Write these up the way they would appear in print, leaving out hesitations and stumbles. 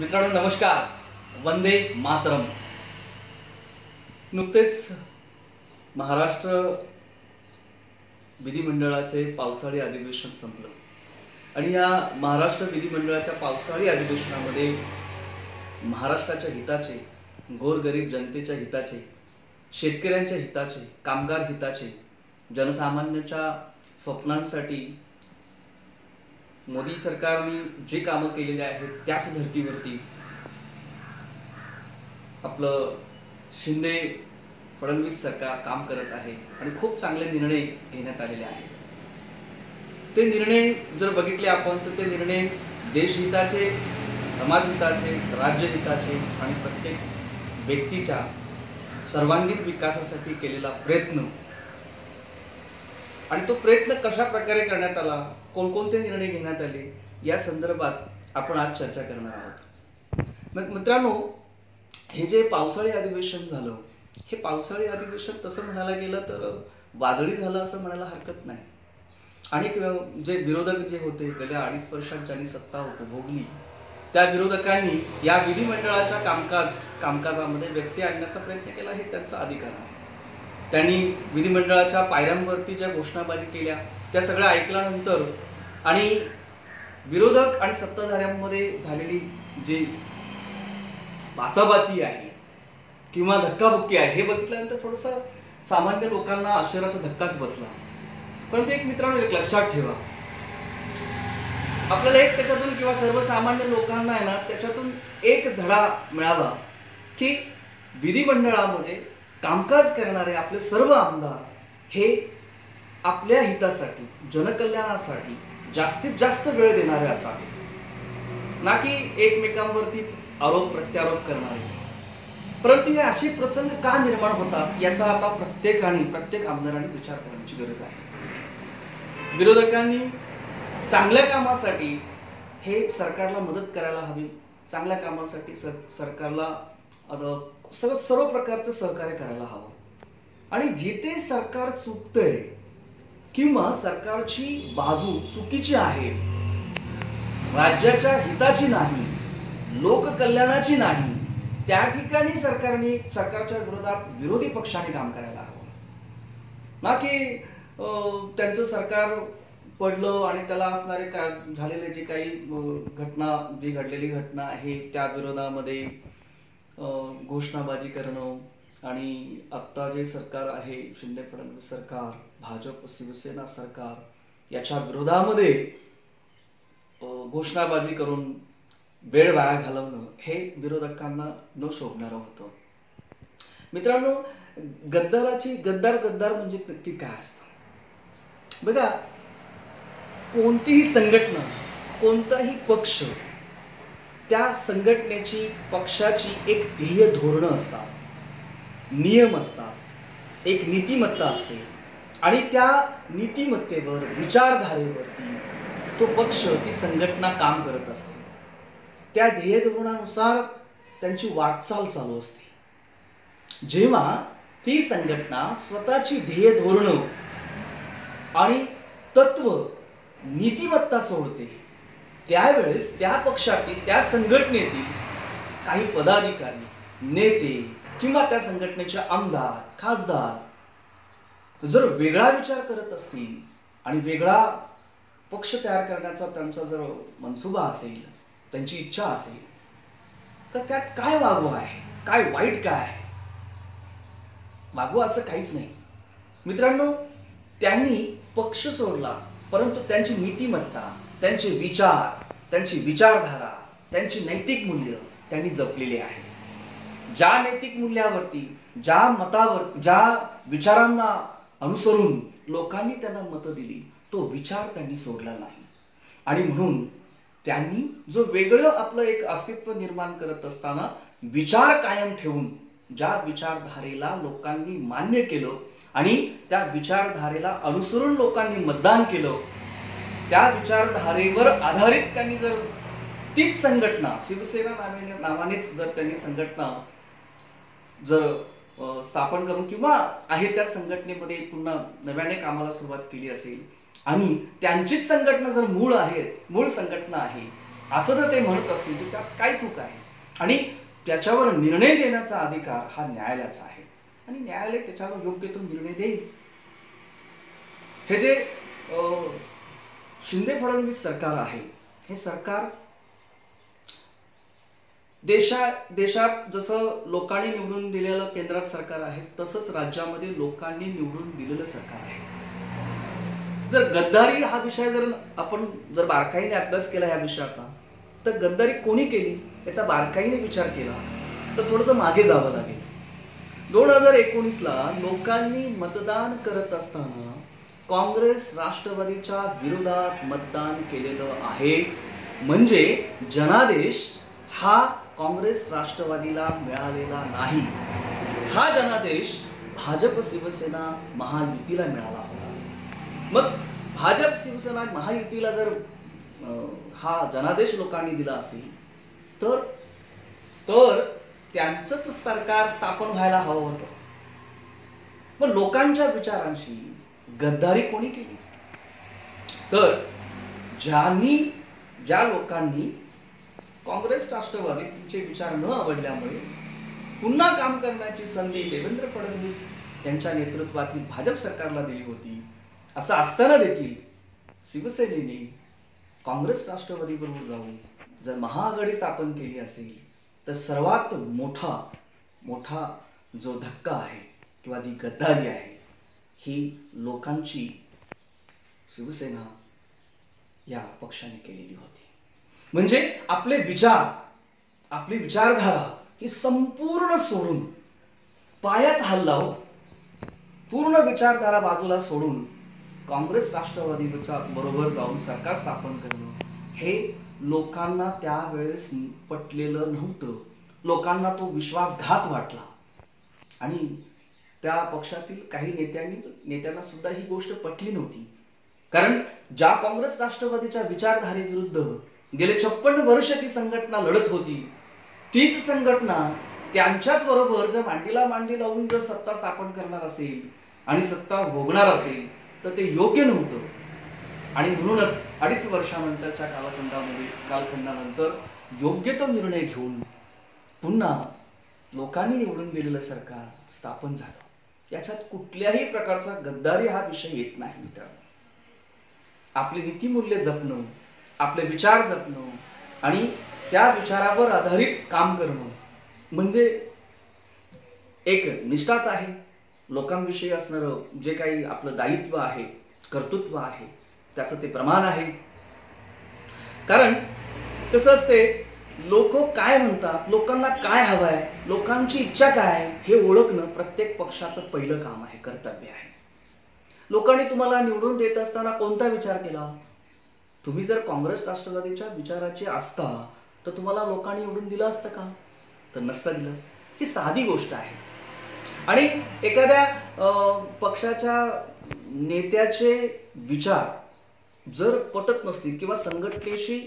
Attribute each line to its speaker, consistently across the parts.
Speaker 1: मित्रांनो नमस्कार. वंदे मातरम. नुकतेच महाराष्ट्र विधिमंडळाचे पावसाळी अधिवेशन संपलं आणि या महाराष्ट्र विधिमंडळाच्या पावसाळी अधिवेशनामध्ये महाराष्ट्राच्या हिताचे, गोरगरीब जनतेच्या हिताचे, शेतकऱ्यांच्या हिताचे, कामगार हिताचे, जनसामान्यांच्या स्वप्नांसाठी मोदी सरकारने जे कामं केलेले आहेत त्याच धर्तीवरती आपलं शिंदे फडणवीस सरकार काम करत आहे आणि खूप चांगले निर्णय घेण्यात आलेले आहेत. ते निर्णय जर बघितले आपण तर ते निर्णय देशहिताचे, समाजहिताचे, राज्यहिताचे आणि प्रत्येक व्यक्तीच्या सर्वांगीण विकासासाठी केलेला प्रयत्न आणि तो प्रयत्न कशा प्रकारे करण्यात आला, कोणकोणते निर्णय घेण्यात आले या संदर्भात आपण आज चर्चा करणार आहोत. मित्रांनो, हे जे पावसाळी अधिवेशन झालं, हे पावसाळी अधिवेशन तसं म्हणायला गेलं तर वादळी झालं असं म्हणायला हरकत नाही. आणि जे विरोधक जे होते, गेल्या 2.5 वर्षात ज्यांनी सत्ता उपभोगली त्या विरोधकांनी या विधिमंडळाच्या कामकाजामध्ये व्यत्यय आणण्याचा प्रयत्न केला, हे त्यांचा अधिकार आहे. त्यांनी विधिमंडळाच्या पायऱ्यांवरती ज्या घोषणाबाजी केल्या त्या सगळ्या ऐकल्यानंतर आणि विरोधक आणि सत्ताधाऱ्यांमध्ये झालेली जी बाचाबाची आहे किंवा धक्काबुक्की आहे हे बघितल्यानंतर थोडंसं सामान्य लोकांना आश्चर्याचा धक्काच बसला. परंतु एक मित्रांनो, एक लक्षात ठेवा, आपल्याला एक त्याच्यातून किंवा सर्वसामान्य लोकांना आहे ना त्याच्यातून एक धडा मिळाला की विधिमंडळामध्ये कामकाज करणारे आपले सर्व आमदार हे आपल्या हितासाठी, जनकल्याणासाठी जास्तीत जास्त वेळ देणारे असावे, ना की एकमेकांवरती आरोप प्रत्यारोप करणारे. परंतु हे असे प्रसंग का निर्माण होतात याचा आता प्रत्येक आमदारांनी विचार करण्याची गरज आहे. विरोधकांनी चांगल्या कामासाठी हे सरकारला मदत करायला हवी, चांगल्या कामासाठी सरकारला सर्व प्रकारचं सहकार्य करायला हवं. आणि जिथे सरकार चुकतंय किंवा सरकारची बाजू चुकीची आहे, राज्याच्या हिताची नाही, लोककल्याणाची नाही, त्या ठिकाणी सरकारच्या विरोधात विरोधी पक्षाने काम करायला हवं, ना की त्यांचं सरकार पडलं आणि त्याला असणारे झालेले जे काही घडलेली घटना आहे त्या विरोधामध्ये घोषणाबाजी करणं आणि आत्ता जे सरकार आहे, शिंदे फडणवीस सरकार, भाजप शिवसेना सरकार, याच्या विरोधामध्ये घोषणाबाजी करून वेळ वाया घालवणं हे विरोधकांना न शोभणारं होतं. मित्रांनो, गद्दार म्हणजे नक्की काय असतं बघा. कोणतीही संघटना, कोणताही पक्ष, त्या संघटनेची, पक्षाची एक ध्येय धोरणं असतात, नियम असतात, एक नीतिमत्ता असते आणि त्या नीतिमत्तेवर, विचारधारेवरती तो पक्ष, ती संघटना काम करत असते. त्या ध्येय धोरणानुसार त्यांची वाटचाल चालू असते. जेव्हा ती संघटना स्वतःची ध्येय धोरणं आणि तत्व, नीतिमत्ता सोडते, त्यावेळेस त्या पक्षातील, त्या संघटनेतील काही पदाधिकारी, नेते किंवा त्या संघटनेचे आमदार, खासदार जर वेगळा विचार करत असतील आणि वेगळा पक्ष तयार करण्याचा त्यांचा जर मनसुबा असेल, त्यांची इच्छा असेल, तर त्यात काय वागवं आहे, काय वाईट काय आहे? वागवं असं काहीच नाही. मित्रांनो, त्यांनी पक्ष सोडला परंतु त्यांची नीतिमत्ता, त्यांचे विचार, त्यांची विचारधारा, त्यांची नैतिक मूल्य त्यांनी जपलेली आहे. ज्या नैतिक मूल्यावरती, ज्या मतावर, ज्या विचारांना अनुसरून लोकांनी त्यांना मतं दिली, तो विचार त्यांनी सोडला नाही. आणि म्हणून त्यांनी जो वेगळं आपलं एक अस्तित्व निर्माण करत असताना विचार कायम ठेवून ज्या विचारधारेला लोकांनी मान्य केलं आणि त्या विचारधारेला अनुसरून लोकांनी मतदान केलं, त्या विचारधारेवर आधारित त्यांनी जर तीच संघटना, शिवसेना नावानेच जर त्यांनी संघटना जर स्थापन करून किंवा आहे त्या संघटनेमध्ये पुन्हा नव्याने कामाला सुरुवात केली असेल आणि त्यांचीच संघटना जर मूळ संघटना आहे असं जर ते म्हणत असतील तर त्यात काय चूक आहे? आणि त्याच्यावर निर्णय देण्याचा अधिकार हा न्यायालयाचा आहे आणि न्यायालय त्याच्यावर योग्य तो निर्णय देईल. हे जे शिंदे फडणवीस सरकार आहे, हे सरकार देशात जसं लोकांनी निवडून दिलेलं केंद्रात सरकार आहे, तसंच राज्यामध्ये लोकांनी निवडून दिलेलं सरकार आहे. जर गद्दारी हा विषय जर आपण बारकाईने अभ्यास केला या विषयाचा, तर गद्दारी कोणी केली याचा बारकाईने विचार केला तर थोडंसं मागे जावं लागेल. 2019ला लोकांनी मतदान करत असताना काँग्रेस राष्ट्रवादीच्या विरोधात मतदान केलेलं आहे. म्हणजे जनादेश हा काँग्रेस राष्ट्रवादीला मिळालेला नाही. हा जनादेश भाजप शिवसेना महायुतीला मिळाला होता. मग भाजप शिवसेना महायुतीला जर हा जनादेश लोकांनी दिला असेल तर त्यांचंच सरकार स्थापन व्हायला हवं होतं. मग लोकांच्या विचारांशी गद्दारी कोणी केली? तर ज्या लोकांनी काँग्रेस राष्ट्रवादीचे विचार न आवडल्यामुळे पुन्हा काम करण्याची संधी देवेंद्र फडणवीस यांच्या नेतृत्वातील भाजप सरकारला दिली होती, असं असताना देखील शिवसेनेने काँग्रेस राष्ट्रवादी बरोबर जाऊन जर महाआघाडी स्थापन केली असेल तर सर्वात मोठा जो धक्का आहे किंवा जी गद्दारी आहे ही लोकांची शिवसेना या पक्षाने केलेली होती. म्हणजे आपले विचार, आपली विचारधारा ही संपूर्ण सोडून पायाच हल्ला हो, पूर्ण विचारधारा बाजूला सोडून काँग्रेस राष्ट्रवादीच्या बरोबर जाऊन सरकार स्थापन करणं हे लोकांना त्यावेळेस पटलेलं नव्हतं. लोकांना तो विश्वासघात वाटला आणि त्या पक्षातील काही नेत्यांना सुद्धा ही गोष्ट पटली नव्हती. कारण ज्या काँग्रेस राष्ट्रवादीच्या विचारधारेविरुद्ध गेले 56 वर्ष ती संघटना लढत होती, तीच संघटना त्यांच्याच बरोबर जर मांडीला मांडी लावून जर सत्ता स्थापन करणार असेल आणि सत्ता भोगणार असेल तर ते योग्य नव्हतं. आणि म्हणूनच 2.5 वर्षानंतरच्या कालखंडानंतर योग्य तो निर्णय घेऊन पुन्हा लोकांनी निवडून दिलेलं सरकार स्थापन झालं. याच्यात कुठल्याही प्रकारचा गद्दारी हा विषय येत नाही मित्रांनो. आपली नीतिमूल्य जपणं, आपले विचार जपणं आणि त्या विचारावर आधारित काम करणं म्हणजे एक निष्ठाच आहे. लोकांविषयी असणारं जे काही आपलं दायित्व आहे, कर्तृत्व आहे, त्याचं ते प्रमाण आहे. कारण कसं असते, लोक काय म्हणतात, लोकांना काय हवंय, लोकांची इच्छा काय आहे हे ओळखणं प्रत्येक पक्षाचं पहिलं काम आहे, कर्तव्य आहे. लोकांनी तुम्हाला निवडून देत असताना कोणता विचार केला? तुम्ही जर काँग्रेस राष्ट्रवादीच्या विचाराचे असता तर तुम्हाला लोकांनी निवडून दिलं असतं का? तर नसतं दिलं. ही साधी गोष्ट आहे. आणि एखाद्या पक्षाच्या नेत्याचे विचार जर पटत नसतील किंवा संघटनेशी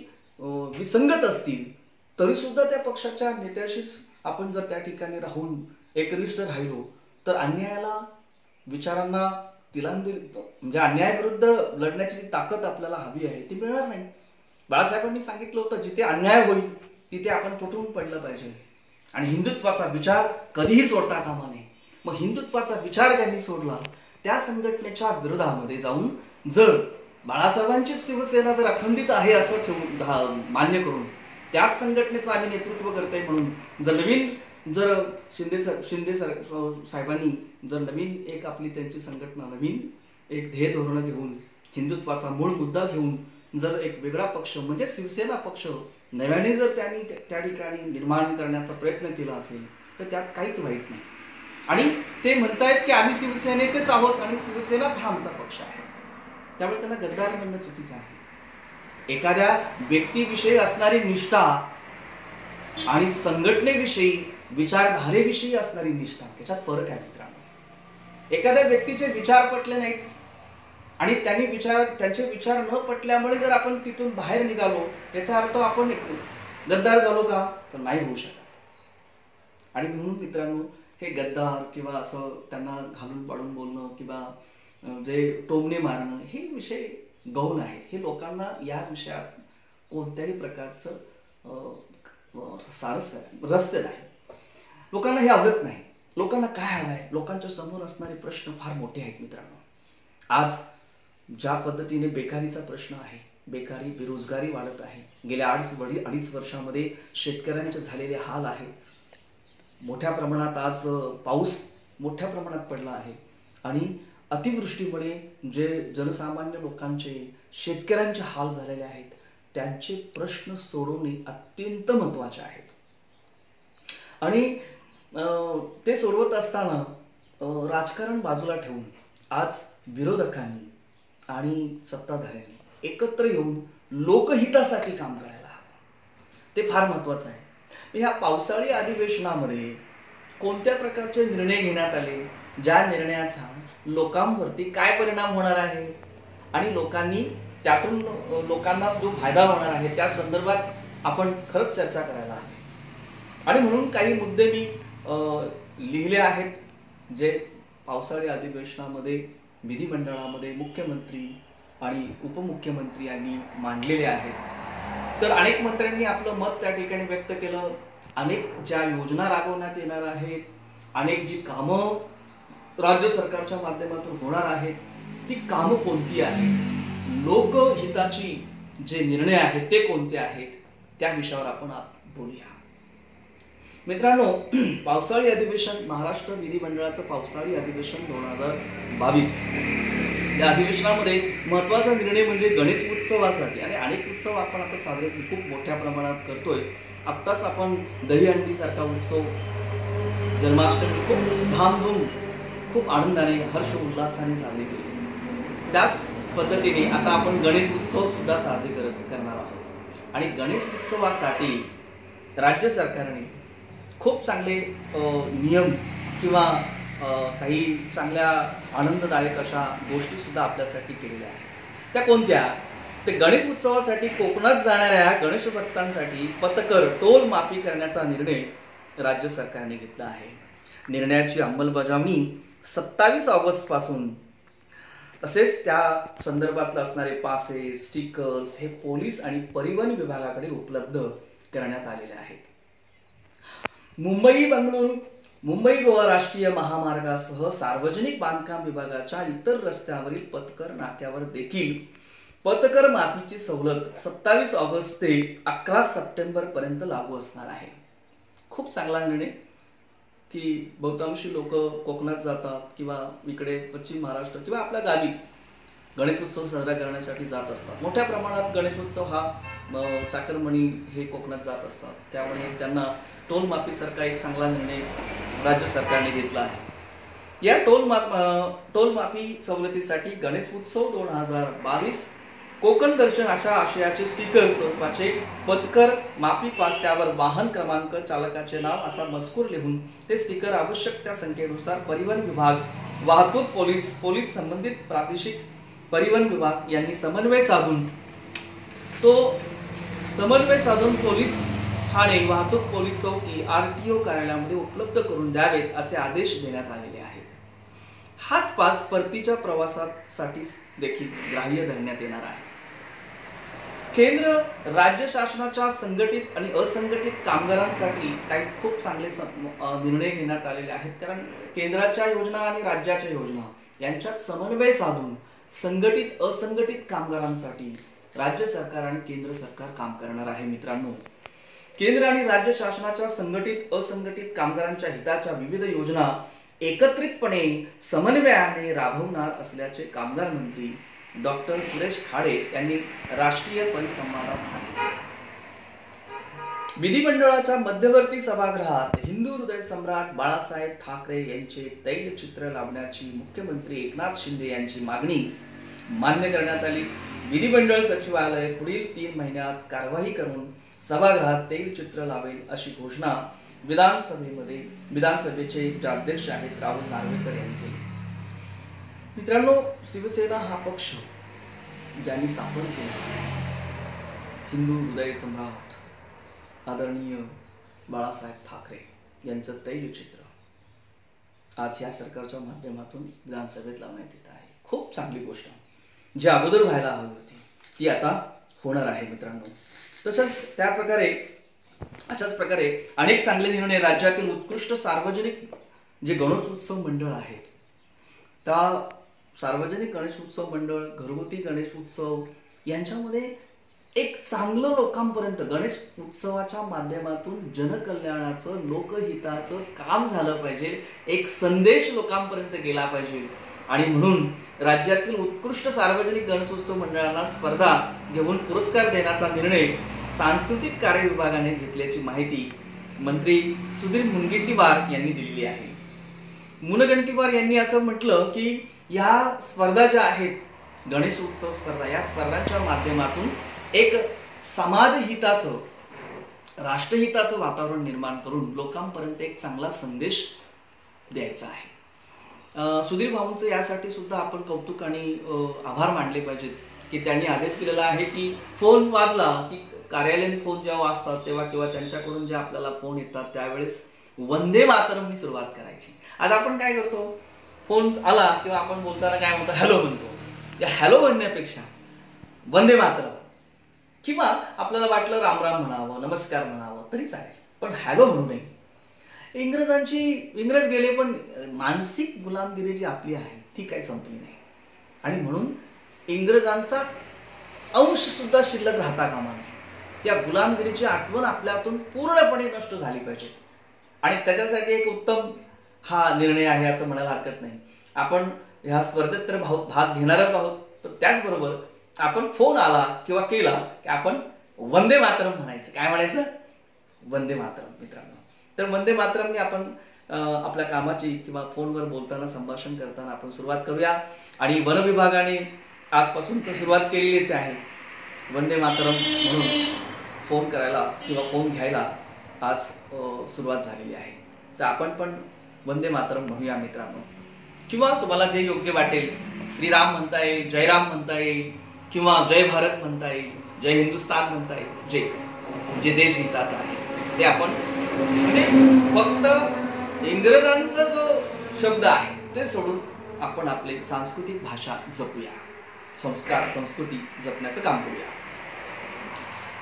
Speaker 1: विसंगत असतील तरी सुद्धा त्या पक्षाच्या नेत्याशीच आपण जर त्या ठिकाणी राहून एकनिष्ठ राहिलो तर अन्यायाला, विचारांना म्हणजे अन्यायाविरुद्ध लढण्याची जी ताकद आपल्याला हवी आहे ती मिळणार नाही. बाळासाहेबांनी सांगितलं होतं, जिथे अन्याय होईल तिथे आपण तुटून पडलं पाहिजे आणि हिंदुत्वाचा विचार कधीही सोडता कामा नये. मग हिंदुत्वाचा विचार ज्यांनी सोडला त्या संघटनेच्या विरोधामध्ये जाऊन जर बाळासाहेबांची शिवसेना जर अखंडित आहे असं ठेवून मान्य करून त्याच संघटनेचं आम्ही नेतृत्व करतोय म्हणून जर शिंदे साहेबांनी जर नवीन एक आपली त्यांची संघटना, नवीन एक ध्येय धोरण घेऊन, हिंदुत्वाचा मूळ मुद्दा घेऊन जर एक वेगळा पक्ष म्हणजे शिवसेना पक्ष नव्याने जर त्यांनी त्या ठिकाणी निर्माण करण्याचा प्रयत्न केला असेल तर त्यात काहीच वाईट नाही. आणि ते म्हणतायत की आम्ही शिवसेनेतेच आहोत आणि शिवसेनाच हा आमचा पक्ष आहे. त्यामुळे त्यांना गद्दार म्हणणं चुकीचं आहे. एखाद्या व्यक्तीविषयी असणारी निष्ठा आणि संघटनेविषयी, विचारधारेविषयी असणारी निष्ठा याच्यात फरक आहे मित्रांनो. एखाद्या व्यक्तीचे विचार पटले नाहीत आणि त्यांचे विचार न पटल्यामुळे जर आपण तिथून बाहेर निघालो याचा अर्थ आपण गद्दार झालो का? तर नाही होऊ शकत. आणि म्हणून मित्रांनो, हे गद्दार किंवा असं त्यांना घालून पाडून बोलणं किंवा जे टोमणे मारणं हे विषय गौण आहेत. हे लोकांना या विषयात कोणत्याही प्रकारचं रस्ते नाही. लोकांना हे आवडत नाही. लोकांना काय हवं आहे, लोकांच्या समोर असणारे प्रश्न फार मोठे आहेत मित्रांनो. आज ज्या पद्धतीने बेकारीचा प्रश्न आहे, बेकारी बेरोजगारी वाढत आहे, गेल्या अडीच वर्षामध्ये शेतकऱ्यांचे झालेले हाल आहेत. मोठ्या प्रमाणात आज पाऊस मोठ्या प्रमाणात पडला आहे आणि अतिवृष्टीमुळे जे जनसामान्य लोकांचे, शेतकऱ्यांचे हाल झालेले आहेत, त्यांचे प्रश्न सोडवणे अत्यंत महत्त्वाचे आहेत. आणि ते सोडवत असताना राजकारण बाजूला ठेवून आज विरोधकांनी आणि सत्ताधाऱ्यांनी एकत्र येऊन लोकहितासाठी काम करायला हवं. ते फार महत्त्वाचं आहे. ह्या पावसाळी अधिवेशनामध्ये कोणत्या प्रकारचे निर्णय घेण्यात आले, ज्या निर्णयाचा लोकांवरती काय परिणाम होणार आहे आणि त्यातून लोकांना जो फायदा होणार आहे, त्या संदर्भात आपण खरंच चर्चा करायला हवी. आणि म्हणून काही मुद्दे मी लिहिले आहेत, जे पावसाळी अधिवेशनामध्ये विधिमंडळामध्ये मुख्यमंत्री आणि उपमुख्यमंत्री यांनी मांडलेले आहेत. तर अनेक मंत्र्यांनी आपलं मत त्या ठिकाणी व्यक्त केलं. अनेक ज्या योजना राबवण्यात येणार आहेत, अनेक जी कामं राज्य सरकारच्या माध्यमातून होणार आहेत, ती कामं कोणती आहेत, लोकहिताची जे निर्णय आहेत ते कोणते आहेत, त्या विषयावर आपण बोलूया. मित्रांनो, पावसाळी अधिवेशन, महाराष्ट्र विधिमंडळाचं पावसाळी अधिवेशन 2022 या अधिवेशनामध्ये महत्वाचा निर्णय म्हणजे गणेश उत्सवासाठी, आणि अनेक उत्सव आपण आता साजरे खूप मोठ्या प्रमाणात करतोय. आत्ताच आपण दहीहंडी सारखा उत्सव, जन्माष्टमी खूप धामधूम, खूप आनंदाने, हर्ष उल्हासाने साजरी केली. त्याच पद्धतीने आता आपण गणेश उत्सव सुद्धा साजरे करणार आहोत. आणि गणेश उत्सवासाठी राज्य सरकारने खूप चांगले नियम किंवा काही चांगल्या आनंददायक अशा गोष्टी सुद्धा आपल्यासाठी केलेल्या आहेत. त्या कोणत्या? ते गणेश उत्सवासाठी कोकणात जाणाऱ्या गणेश भक्तांसाठी पथकर टोल माफी करण्याचा निर्णय राज्य सरकारने घेतला आहे. निर्णयाची अंमलबजावणी 27 ऑगस्ट पासून, तसेच त्या संदर्भातले असणारे पासेस, स्टिकर्स हे पोलीस आणि परिवहन विभागाकडे उपलब्ध करण्यात आलेले आहेत. मुंबई गोवा राष्ट्रीय महामार्गासह सार्वजनिक बांधकाम विभागाच्या इतर रस्त्यावरील पथकर नाक्यावर देखील पथकर माफीची सवलत 27 ऑगस्ट ते 11 सप्टेंबर पर्यंत लागू असणार आहे. खूप चांगला निर्णय की बहुतांशी लोक कोकणात जातात किंवा इकडे पश्चिम महाराष्ट्र किंवा आपल्या गावी गणेश उत्सव साजरा करण्यासाठी जात असतात. मोठ्या प्रमाणात गणेश उत्सव हा चाकरमणी हे कोकणात जात असतात. त्यामुळे त्यांना टोल माफीसारखा एक चांगला निर्णय राज्य सरकारने घेतला आहे. या टोल माफी सवलतीसाठी गणेश उत्सव 2022 कोकण दर्शन अशा आशयाचे स्टिकर स्वरूपाचे पथकर माफी पास, त्यावर वाहन क्रमांक, चालकाचे नाव असा मजकूर लिहून ते स्टिकर आवश्यक त्या संख्येनुसार परिवहन विभाग, वाहतूक पोलीस संबंधित प्रादेशिक परिवहन विभाग यांनी समन्वय साधून पोलीस ठाणे, वाहतूक पोलीस चौकी, RTO कार्यालयामध्ये उपलब्ध करून द्यावेत असे आदेश देण्यात आलेले आहेत. हाच पास परतीच्या प्रवासासाठी देखील ग्राह्य धरण्यात येणार आहे. केंद्र राज्य शासनाच्या संघटित आणि असंघटित कामगारांसाठी काही खूप चांगले निर्णय घेण्यात आलेले आहेत. कारण केंद्राच्या योजना आणि राज्याच्या योजना यांच्यात समन्वय साधून संघटित असंघटित कामगारांसाठी राज्य सरकार आणि केंद्र सरकार काम करणार आहे. मित्रांनो, केंद्र आणि राज्य शासनाच्या संघटित असंघटित कामगारांच्या हिताच्या विविध योजना एकत्रितपणे समन्वयाने राबवणार असल्याचे कामगार मंत्री डॉक्टर सुरेश खाडे यांनी राष्ट्रीय परिसंवादात सांगितले. विधिमंडळाच्या मध्यवर्ती सभागृहात हिंदू हृदय सम्राट बाळासाहेब ठाकरे यांचे तैलचित्र लावण्याची मुख्यमंत्री एकनाथ शिंदे यांची मागणी मान्य करण्यात आली. विधिमंडळ सचिवालय पुढील 3 महिन्यात कारवाई करून सभागृहात तैलचित्र लावेल अशी घोषणा विधानसभेचे जे अध्यक्ष आहेत राहुल नार्वेकर यांनी केली. मित्रांनो, शिवसेना हा पक्ष ज्यांनी स्थापन केला, हिंदू हृदय सम्राट आदरणीय बाळासाहेब ठाकरे यांचं तैलचित्र आज या सरकारच्या माध्यमातून विधानसभेत लावण्यात येत आहे. खूप चांगली गोष्ट, जी अगोदर व्हायला हवी होती ती आता होणार आहे मित्रांनो. तसंच अशाच प्रकारे अनेक चांगले निर्णय राज्यातील उत्कृष्ट सार्वजनिक जे गणेशोत्सव मंडळ आहेत, त्या सार्वजनिक गणेश उत्सव मंडळ, घरगुती गणेश उत्सव यांच्यामध्ये एक चांगलं लोकांपर्यंत गणेश उत्सवाच्या माध्यमातून जनकल्याणाचं, लोकहिताचं काम झालं पाहिजे, एक संदेश लोकांपर्यंत गेला पाहिजे. आणि म्हणून राज्यातील उत्कृष्ट सार्वजनिक गणेशोत्सव मंडळांना स्पर्धा घेऊन पुरस्कार देण्याचा निर्णय सांस्कृतिक कार्य विभागाने घेतल्याची माहिती मंत्री सुधीर मुनगंटीवार यांनी दिलेली आहे. मुनगंटीवार यांनी असं म्हटलं की या स्पर्धा ज्या आहेत, गणेश उत्सव स्पर्धा, या स्पर्धांच्या माध्यमातून एक समाजहिताचं, राष्ट्रहिताचं वातावरण निर्माण करून लोकांपर्यंत एक चांगला संदेश द्यायचा आहे. सुधीर भाऊंचं यासाठी सुद्धा आपण कौतुक आणि आभार मानले पाहिजेत की त्यांनी आदेश दिलेला आहे की फोन वाजला की कार्यालयीन फोन जेव्हा वाजतात तेव्हा किंवा त्यांच्याकडून जे आपल्याला फोन येतात त्यावेळेस वंदे मातरमनी सुरुवात करायची. आज आपण काय करतो, फोन आला किंवा आपण बोलताना काय म्हणतो, हॅलो म्हणतो. त्या हॅलो म्हणण्यापेक्षा वंदे मातरम किंवा आपल्याला वाटलं रामराम म्हणावं, नमस्कार म्हणावं तरी चालेल, पण हॅलो म्हणू नये. इंग्रज गेले पण मानसिक गुलामगिरी जी आपली आहे ती काही संपली नाही. आणि म्हणून इंग्रजांचा अंश सुद्धा शिल्लक राहता कामा नये. त्या गुलामगिरीची आठवण आपल्यातून पूर्णपणे नष्ट झाली पाहिजे. आणि त्याच्यासाठी एक उत्तम हा निर्णय आहे असं म्हणायला हरकत नाही. आपण ह्या स्पर्धेत तर भाग घेणारच आहोत, तर त्याचबरोबर आपण फोन आला किंवा केला की आपण वंदे मातरम म्हणायचं. काय म्हणायचं? वंदे मातरम मित्रांनो. तर वंदे मातरमने आपण आपल्या कामाची किंवा फोनवर बोलताना, संभाषण करताना आपण सुरुवात करूया. आणि वन विभागाने आजपासून तर सुरुवात केलेलीच आहे. वंदे मातरम म्हणून फोन करायला किंवा फोन घ्यायला आज सुरुवात झालेली आहे. तर आपण पण वंदे मातरम म्हणूया मित्रांनो. किंवा तुम्हाला जे योग्य वाटेल, श्रीराम म्हणता येईल, जयराम म्हणता येईल किंवा जय भारत म्हणता येईल, जय हिंदुस्तान म्हणता येईल, जे देश हिताचा आहे ते आपण, म्हणजे फक्त इंग्रजांचा जो शब्द आहे ते सोडून आपण आपली सांस्कृतिक भाषा जपूया, संस्कार संस्कृती जपण्याचं काम करूया.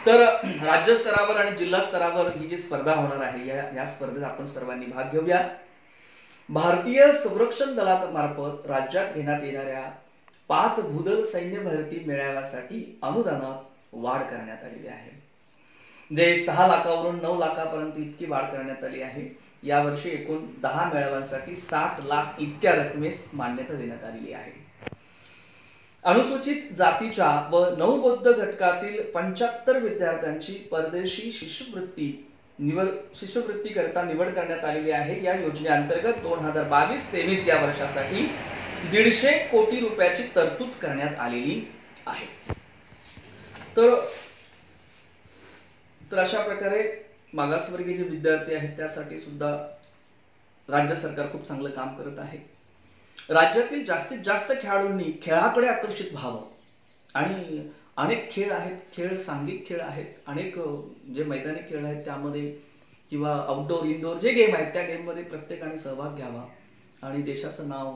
Speaker 1: तर राज्य स्तरावर आणि जिल्हा स्तरावर ही जी स्पर्धा होणार आहे, या स्पर्धेत आपण सर्वांनी भाग घेऊया. भारतीय संरक्षण दलामार्फत राज्यात घेण्यात येणाऱ्या 5 भूदल सैन्य भरती मेळाव्यासाठी अनुदानात वाढ करण्यात आलेली आहे. जे 6 लाखावरून 9 लाखापर्यंत इतकी वाढ करण्यात आली आहे. यावर्षी एकूण 10 मेळाव्यांसाठी 60 लाख इतक्या रकमेस मान्यता देण्यात आलेली आहे. अनुसूचित जातीच्या व नवबौद्ध घटकातील 75 विद्यार्थ्यांची परदेशी शिष्यवृत्ती करता निवड करण्यात आलेली आहे. या योजनेअंतर्गत 2022-23 या वर्षासाठी 150 कोटी रुपयाची तरतूद करण्यात आलेली आहे. तर अशा प्रकारे मागासवर्गीय जे विद्यार्थी आहेत त्यासाठी सुद्धा राज्य सरकार खूप चांगलं काम करत आहे. राज्यातील जास्तीत जास्त खेळाडूंनी खेळाकडे आकर्षित व्हावं. आणि अनेक खेळ आहेत, सांघिक खेळ आहेत, अनेक जे मैदानी खेळ आहेत त्यामध्ये किंवा आउटडोर इनडोर जे गेम आहेत त्या गेममध्ये प्रत्येकाने सहभाग घ्यावा आणि देशाचं नाव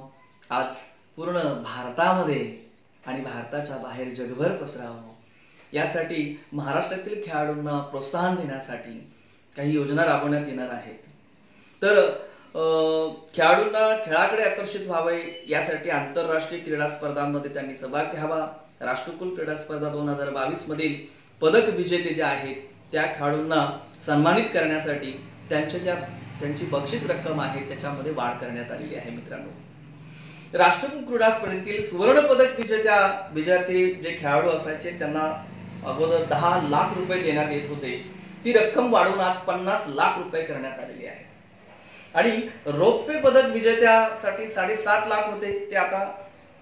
Speaker 1: आज पूर्ण भारतामध्ये आणि भारताच्या बाहेर जगभर पसरावं. यासाठी महाराष्ट्रातील खेळाडूंना प्रोत्साहन देण्यासाठी काही योजना राबवण्यात येणार आहेत. तर खेळाडूंना खेळाकडे आकर्षित व्हावे यासाठी आंतरराष्ट्रीय क्रीडा स्पर्धांमध्ये त्यांनी सहभाग घ्यावा. राष्ट्रकुल क्रीडा स्पर्धा 2022 मधील पदक विजेते जे आहेत त्या खेळाडूंना सन्मानित करण्यासाठी त्यांची बक्षीस रक्कम आहे त्याच्यामध्ये वाढ करण्यात आलेली आहे मित्रांनो. राष्ट्रकुल क्रीडा स्पर्धेतील सुवर्ण पदक विजेते जे खेळाडू असायचे त्यांना अगोदर 10 लाख रुपये देण्यात येत होते. ती रक्कम वाढवून आज 50 लाख रुपये करण्यात आलेली आहे. आणि रौप्य पदक विजेत्यासाठी 7.5 लाख होते ते आता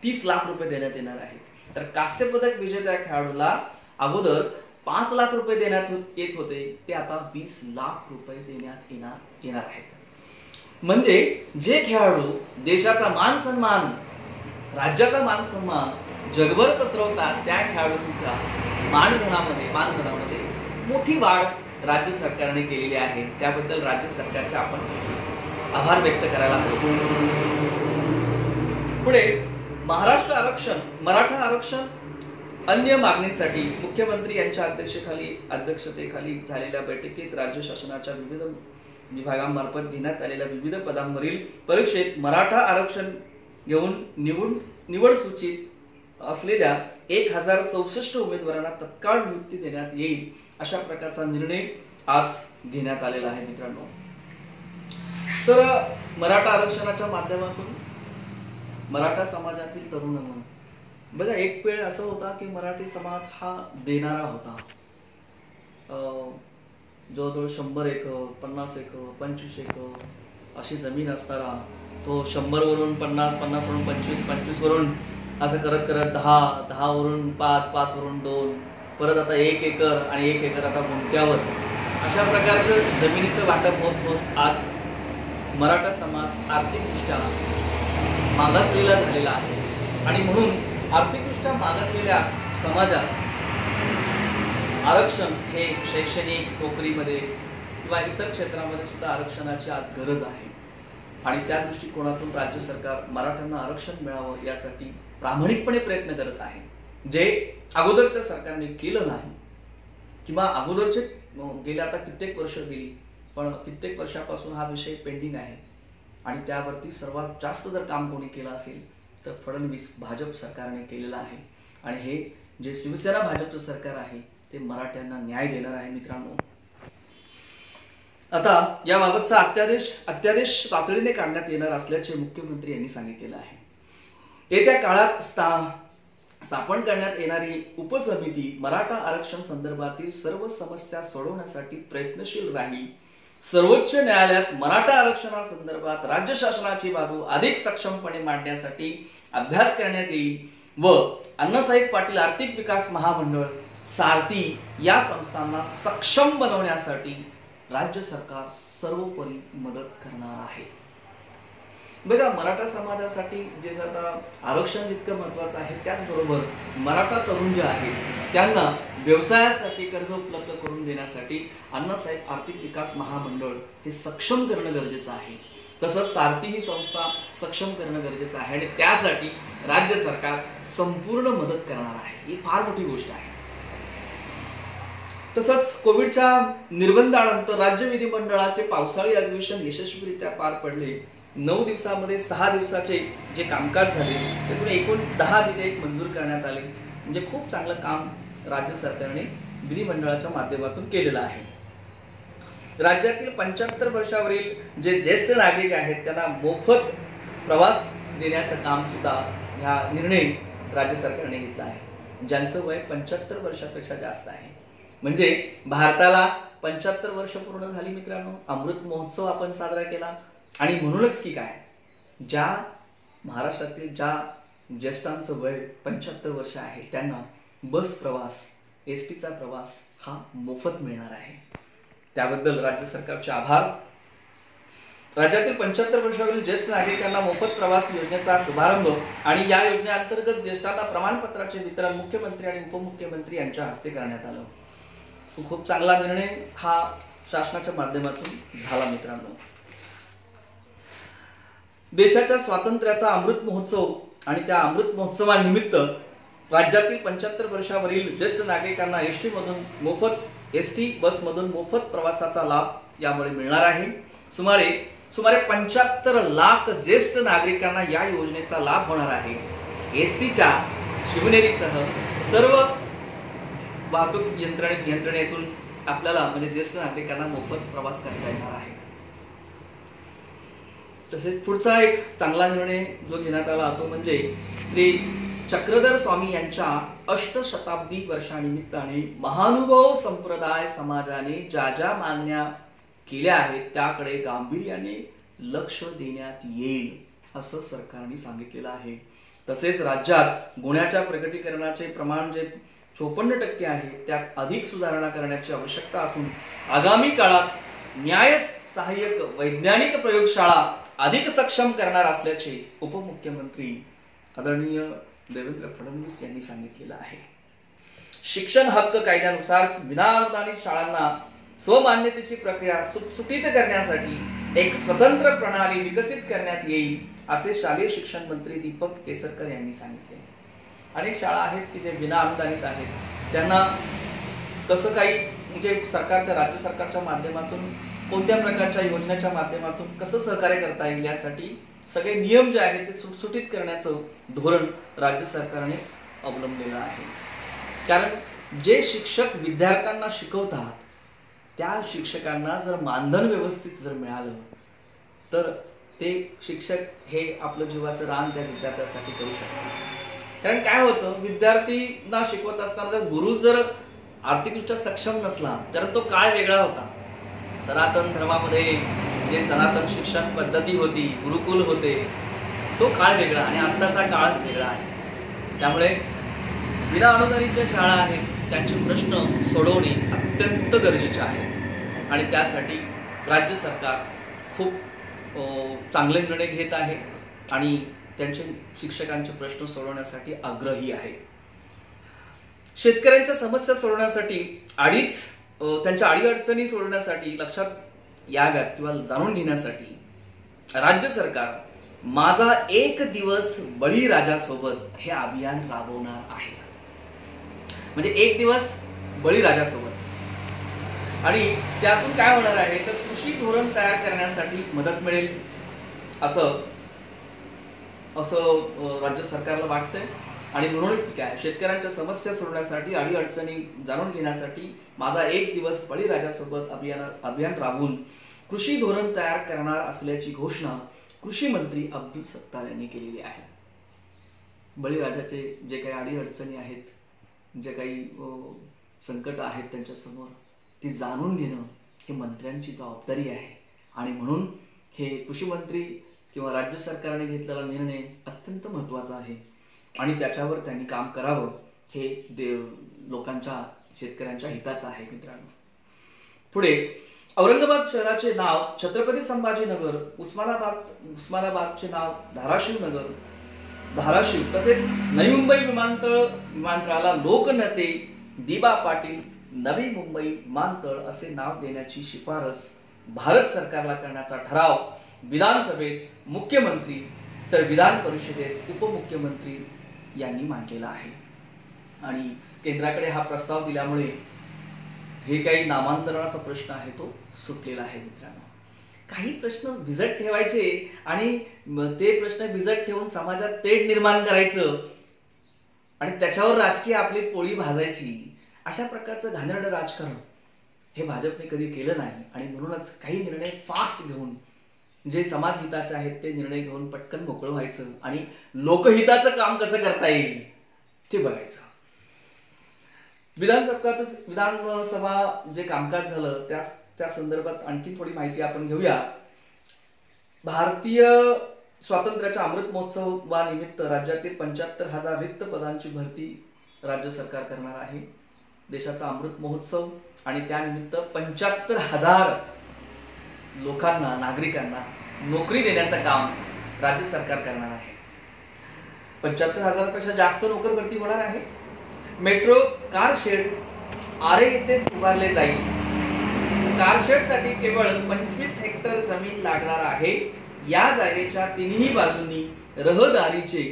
Speaker 1: 30 लाख रुपये देण्यात येणार आहेत. तर कांस्य पदक विजेत्या खेळाडूला अगोदर 5 लाख रुपये देण्यात येत होते ते आता 20 लाख रुपये देण्यात येणार आहेत. म्हणजे जे खेळाडू देशाचा मान सन्मान, राज्याचा मान सन्मान जगभर पसरवतात त्या खेळाडूंच्या मानधनामध्ये मोठी वाढ राज्य सरकारने केलेली आहे. त्याबद्दल राज्य सरकारचे आपण आभार व्यक्त करायला हवे. पुढे महाराष्ट्र आरक्षण, मराठा आरक्षण अन्य मागणीसाठी मुख्यमंत्री यांच्या अध्यक्षतेखाली झालेल्या बैठकीत राज्य शासनाच्या विविध विभागांमार्फत घेण्यात आलेल्या विविध पदांवरील परीक्षेत मराठा आरक्षण घेऊन निवड सूचीत असलेल्या 1064 उमेदवारांना तत्काळ नियुक्ती देण्यात येईल अशा प्रकारचा निर्णय आज घेण्यात आलेला आहे मित्रांनो। तर मराठा आरक्षणाच्या माध्यमातून मराठा समाजातील तरुणांना बघा, एक वेळ असं होता की मराठी समाज हा देणारा होता। जवळजवळ 100 एकर 50 एकर 25 एकर अशी जमीन असताना तो 100 वरून 50 50 वरून 25 25 वरून असं करत करत 10 10 वरून 5 5 वरून 2 परत आता 1 एकर आणि 1 एकर आता गुंठ्यावर अशा प्रकारचं जमिनीचं वाटप होत होत आज मराठा समाज आर्थिकदृष्ट्या मागासलेला झालेला आहे। आणि म्हणून आर्थिकदृष्ट्या मागासलेल्या समाजास आरक्षण हे शैक्षणिक नोकरीमध्ये किंवा इतर क्षेत्रामध्ये सुद्धा आरक्षणाची आज गरज आहे। आणि त्या दृष्टिकोनातून राज्य सरकार मराठ्यांना आरक्षण मिळावं यासाठी प्रामाणिकपणे प्रयत्न करत आहे, जे अगोदरच्या सरकारने केलं नाही किंवा अगोदरचे गेले आता कित्येक वर्ष गेली, पण कित्येक वर्षापासून हा विषय पेंडिंग आहे। आणि त्यावरती सर्वात जास्त जर काम कोणी केलं असेल तर फडणवीस भाजप सरकारने केलेलं आहे। आणि हे जे शिवसेना भाजपचं सरकार आहे ते मराठ्यांना न्याय देणार आहे मित्रांनो। आता याबाबतचा अध्यादेश तातडीने काढण्यात येणार असल्याचे मुख्यमंत्री यांनी सांगितलेलं आहे। येत्या काळात स्थापन करण्यात येणारी उपसमिती मराठा आरक्षण संदर्भातील सर्व समस्या सोडवण्यासाठी प्रयत्नशील राहील। सर्वोच्च न्यायालयात मराठा आरक्षणासंदर्भात राज्य शासनाची बाजू अधिक सक्षमपणे मांडण्यासाठी अभ्यास करण्यात येईल व अण्णासाहेब पाटील आर्थिक विकास महामंडळ सारथी या संस्थांना सक्षम बनवण्यासाठी राज्य सरकार सर्वोपरी मदत करणार आहे। बघा, मराठा समाजासाठी जे आता आरक्षण जितकं महत्वाचं आहे त्याचबरोबर मराठा तरुण जे आहेत त्यांना व्यवसायासाठी कर्ज उपलब्ध करून देण्यासाठी अण्णासाहेब आर्थिक विकास महामंडळ हे सक्षम करणं गरजेचं आहे। तसंच सारथी ही संस्था सक्षम करणं गरजेचं आहे आणि त्यासाठी राज्य सरकार संपूर्ण मदत करणार आहे। ही फार मोठी गोष्ट आहे। तसंच कोविडच्या निर्बंधानंतर राज्य विधिमंडळाचे पावसाळी अधिवेशन यशस्वीरित्या पार पडले। 9 दिवसांमध्ये 6 दिवसाचे जे कामकाज झाले त्यातून एकूण 10 विधेयक मंजूर करण्यात आले। म्हणजे खूप चांगलं काम राज्य सरकारने विधिमंडळाच्या माध्यमातून केलेलं आहे। राज्यातील 75 वर्षावरील जे ज्येष्ठ नागरिक आहेत त्यांना मोफत प्रवास देण्याचं काम सुद्धा ह्या निर्णय राज्य सरकारने घेतला आहे, ज्यांचं वय 75 वर्षापेक्षा जास्त आहे। म्हणजे भारताला 75 वर्ष पूर्ण झाली मित्रांनो। अमृत महोत्सव आपण साजरा केला आणि म्हणूनच की काय, ज्या महाराष्ट्रातील ज्या ज्येष्ठांचं वय 75 वर्ष आहे त्यांना बस प्रवास एसटीचा प्रवास हा मोफत मिळणार आहे। त्याबद्दल राज्य सरकारचे आभार। राज्यातील 75 वर्षावरील ज्येष्ठ नागरिकांना मोफत प्रवास योजनेचा शुभारंभ आणि या योजनेअंतर्गत ज्येष्ठांना प्रमाणपत्राचे वितरण मुख्यमंत्री आणि उपमुख्यमंत्री यांच्या हस्ते करण्यात आलं। खूप चांगला निर्णय हा शासनाच्या माध्यमातून झाला मित्रांनो। देशाच्या स्वातंत्र्याचा अमृत महोत्सव आणि त्या अमृत महोत्सवानिमित्त राज्यातील 75 वर्षावरील ज्येष्ठ नागरिकांना एसटी बसमधून मोफत प्रवासाचा लाभ यामुळे मिळणार आहे। सुमारे 75 लाख ज्येष्ठ नागरिकांना या योजनेचा लाभ होणार आहे। एसटीच्या शिवनेरीसह सर्व वाहतूक यंत्रणेतून आपल्याला म्हणजे ज्येष्ठ नागरिकांना मोफत प्रवास करता येणार आहे। तसेच पुढचा एक चांगला निर्णय जो घेण्यात आला तो म्हणजे श्री चक्रधर स्वामी यांच्या अष्टशताब्दी वर्षानिमित्ताने महानुभाव संप्रदाय समाजाने ज्या ज्या मागण्या केल्या आहेत त्याकडे गांभीर्याने लक्ष देण्यात येईल असं सरकारने सांगितलेलं आहे। तसेच राज्यात गुन्ह्याच्या प्रकटीकरणाचे प्रमाण जे 54% आहे त्यात अधिक सुधारणा करण्याची आवश्यकता असून आगामी काळात न्याय सहाय्यक वैज्ञानिक प्रयोगशाळा अधिक सक्षम करणार असल्याचे उपमुख्यमंत्री आदरणीय देवेंद्र फडणवीस यांनी सांगितलेलं आहे। शिक्षण हक्क कायद्यानुसार विनाअनुदानित शाळांना स्वमान्यतेची प्रक्रिया सुटसुटीत करण्यासाठी एक स्वतंत्र प्रणाली विकसित करण्यात येईल असे शालेय शिक्षण मंत्री दीपक केसरकर यांनी सांगितले। अनेक शाळा आहेत की जे विना अनुदानित आहेत, त्यांना कसं काही म्हणजे सरकारच्या राज्य सरकारच्या माध्यमातून कोणत्या प्रकारच्या योजनेच्या माध्यमातून कसं सहकार्य करता येईल यासाठी सगळे नियम जे आहेत ते सुटसुटीत करण्याचं धोरण राज्य सरकारने अवलंबलेलं आहे. कारण जे शिक्षक विद्यार्थ्यांना शिकवतात त्या शिक्षकांना जर मानधन व्यवस्थित जर मिळालं तर ते शिक्षक हे आपलं जीवाचं रान त्या विद्यार्थ्यासाठी करू शकतात. कारण काय होतं, विद्यार्थींना शिकवत असताना जर गुरु जर आर्थिकदृष्ट्या सक्षम नसला तर तो काळ वेगळा होता. सनातन धर्मामध्ये जे सनातन शिक्षण पद्धती होती, गुरुकुल होते, तो काळ वेगळा आणि आत्ताचा काळ वेगळा आहे. त्यामुळे विना अनुदानित ज्या शाळा आहेत त्यांचे प्रश्न सोडवणे अत्यंत गरजेचे आहे आणि त्यासाठी राज्य सरकार खूप चांगले निर्णय घेत आहे आणि त्यांचे शिक्षकांचे प्रश्न सोडवण्यासाठी आग्रही आहे. शेतकऱ्यांच्या समस्या सोडवण्यासाठी त्यांच्या अडीअडचणी सोडवण्यासाठी लक्षात याव्यात किंवा जाणून घेण्यासाठी राज्य सरकार माझा एक दिवस बळीराजासोबत हे अभियान राबवणार आहे. म्हणजे एक दिवस बळीराजासोबत, आणि त्यातून काय होणार आहे तर कृषी धोरण तयार करण्यासाठी मदत मिळेल असं राज्य सरकारला वाटतंय. आणि म्हणूनच काय शेतकऱ्यांच्या समस्या सोडवण्यासाठी अडीअडचणी जाणून घेण्यासाठी माझा एक दिवस बळीराजासोबत अभियान राबवून कृषी धोरण तयार करणार असल्याची घोषणा कृषी मंत्री अब्दुल सत्तार यांनी केलेली आहे. बळीराजाचे जे काही अडीअडचणी आहेत, जे काही संकट आहेत त्यांच्यासमोर, ती जाणून घेणं ही मंत्र्यांची जबाबदारी आहे. आणि म्हणून हे कृषी मंत्री किंवा राज्य सरकारने घेतलेला निर्णय अत्यंत महत्त्वाचा आहे आणि त्याच्यावर त्यांनी काम करावं हे लोकांच्या शेतकऱ्यांच्या हिताचं आहे. मित्रांनो, पुढे औरंगाबाद शहराचे नाव छत्रपती संभाजीनगर, उस्मानाबादचे नाव धाराशिव तसेच नवी मुंबई विमानतळाला लोकनेते दिबा पाटील नवी मुंबई विमानतळ असे नाव देण्याची शिफारस भारत सरकारला करण्याचा ठराव विधानसभेत मुख्यमंत्री तर विधान परिषदेत उपमुख्यमंत्री यांनी मांडलेला आहे. आणि केंद्राकडे हा प्रस्ताव दिल्यामुळे हे काही नामांतरणाचा प्रश्न आहे तो सुटलेला आहे. मित्रांनो, काही प्रश्न भिजत ठेवायचे आणि ते प्रश्न भिजत ठेवून समाजात तेढ निर्माण करायचं आणि त्याच्यावर राजकीय आपली पोळी भाजायची, अशा प्रकारचं घाणेरडं राजकारण हे भाजपने कधी केलं नाही. आणि म्हणूनच काही निर्णय फास्ट घेऊन जे समाज हिताचे आहेत ते निर्णय घेऊन पटकन मोकळं व्हायचं आणि लोकहिताचं काम कसं करता येईल ते बघायचं. विधानसभा जे कामकाज झालं त्या संदर्भात आणखी थोडी माहिती आपण घेऊया. भारतीय स्वातंत्र्याच्या अमृत महोत्सवानिमित्त राज्यातील 75,000 रिक्त पदांची भरती राज्य सरकार करणार आहे. देशाचा अमृत महोत्सव आणि त्यानिमित्त 75,000 लोकांना, नागरिकांना नोकरी देण्याचं काम राज्य सरकार करणार आहे. 75,000 पेक्षा जास्त नोकर भरती होणार आहे. मेट्रो कार शेड आरे येथेच उभारले जाईल. कार शेड साठी केवळ 25 हेक्टर जमीन लागणार आहे. या जागेच्या तिन्ही बाजूंनी रहदारीचे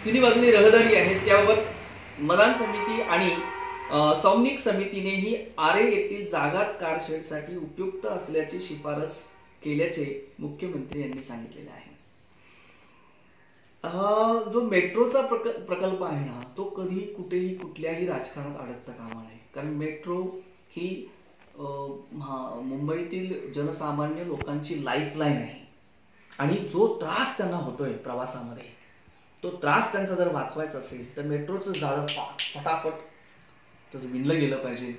Speaker 1: तिन्ही बाजूंनी रहदारी आहे. त्याबाबत मदान समिती आणि सौनिक समितीनेही आरे येथील जागाच कार शेडसाठी उपयुक्त असल्याची शिफारस केल्याचे मुख्यमंत्री यांनी सांगितलेले आहे. जो मेट्रोचा प्रकल्प आहे ना, तो कधी कुठेही कुठल्याही राजकारणात अडकता कामा नये. कारण मेट्रो ही मुंबईतील जनसामान्य लोकांची लाईफलाईन आहे आणि जो त्रास त्यांना होतोय प्रवासामध्ये, तो त्रास त्यांचा जर वाचवायचा असेल तर मेट्रोचं जाळं फटाफट त्याचं विणलं गेलं पाहिजे.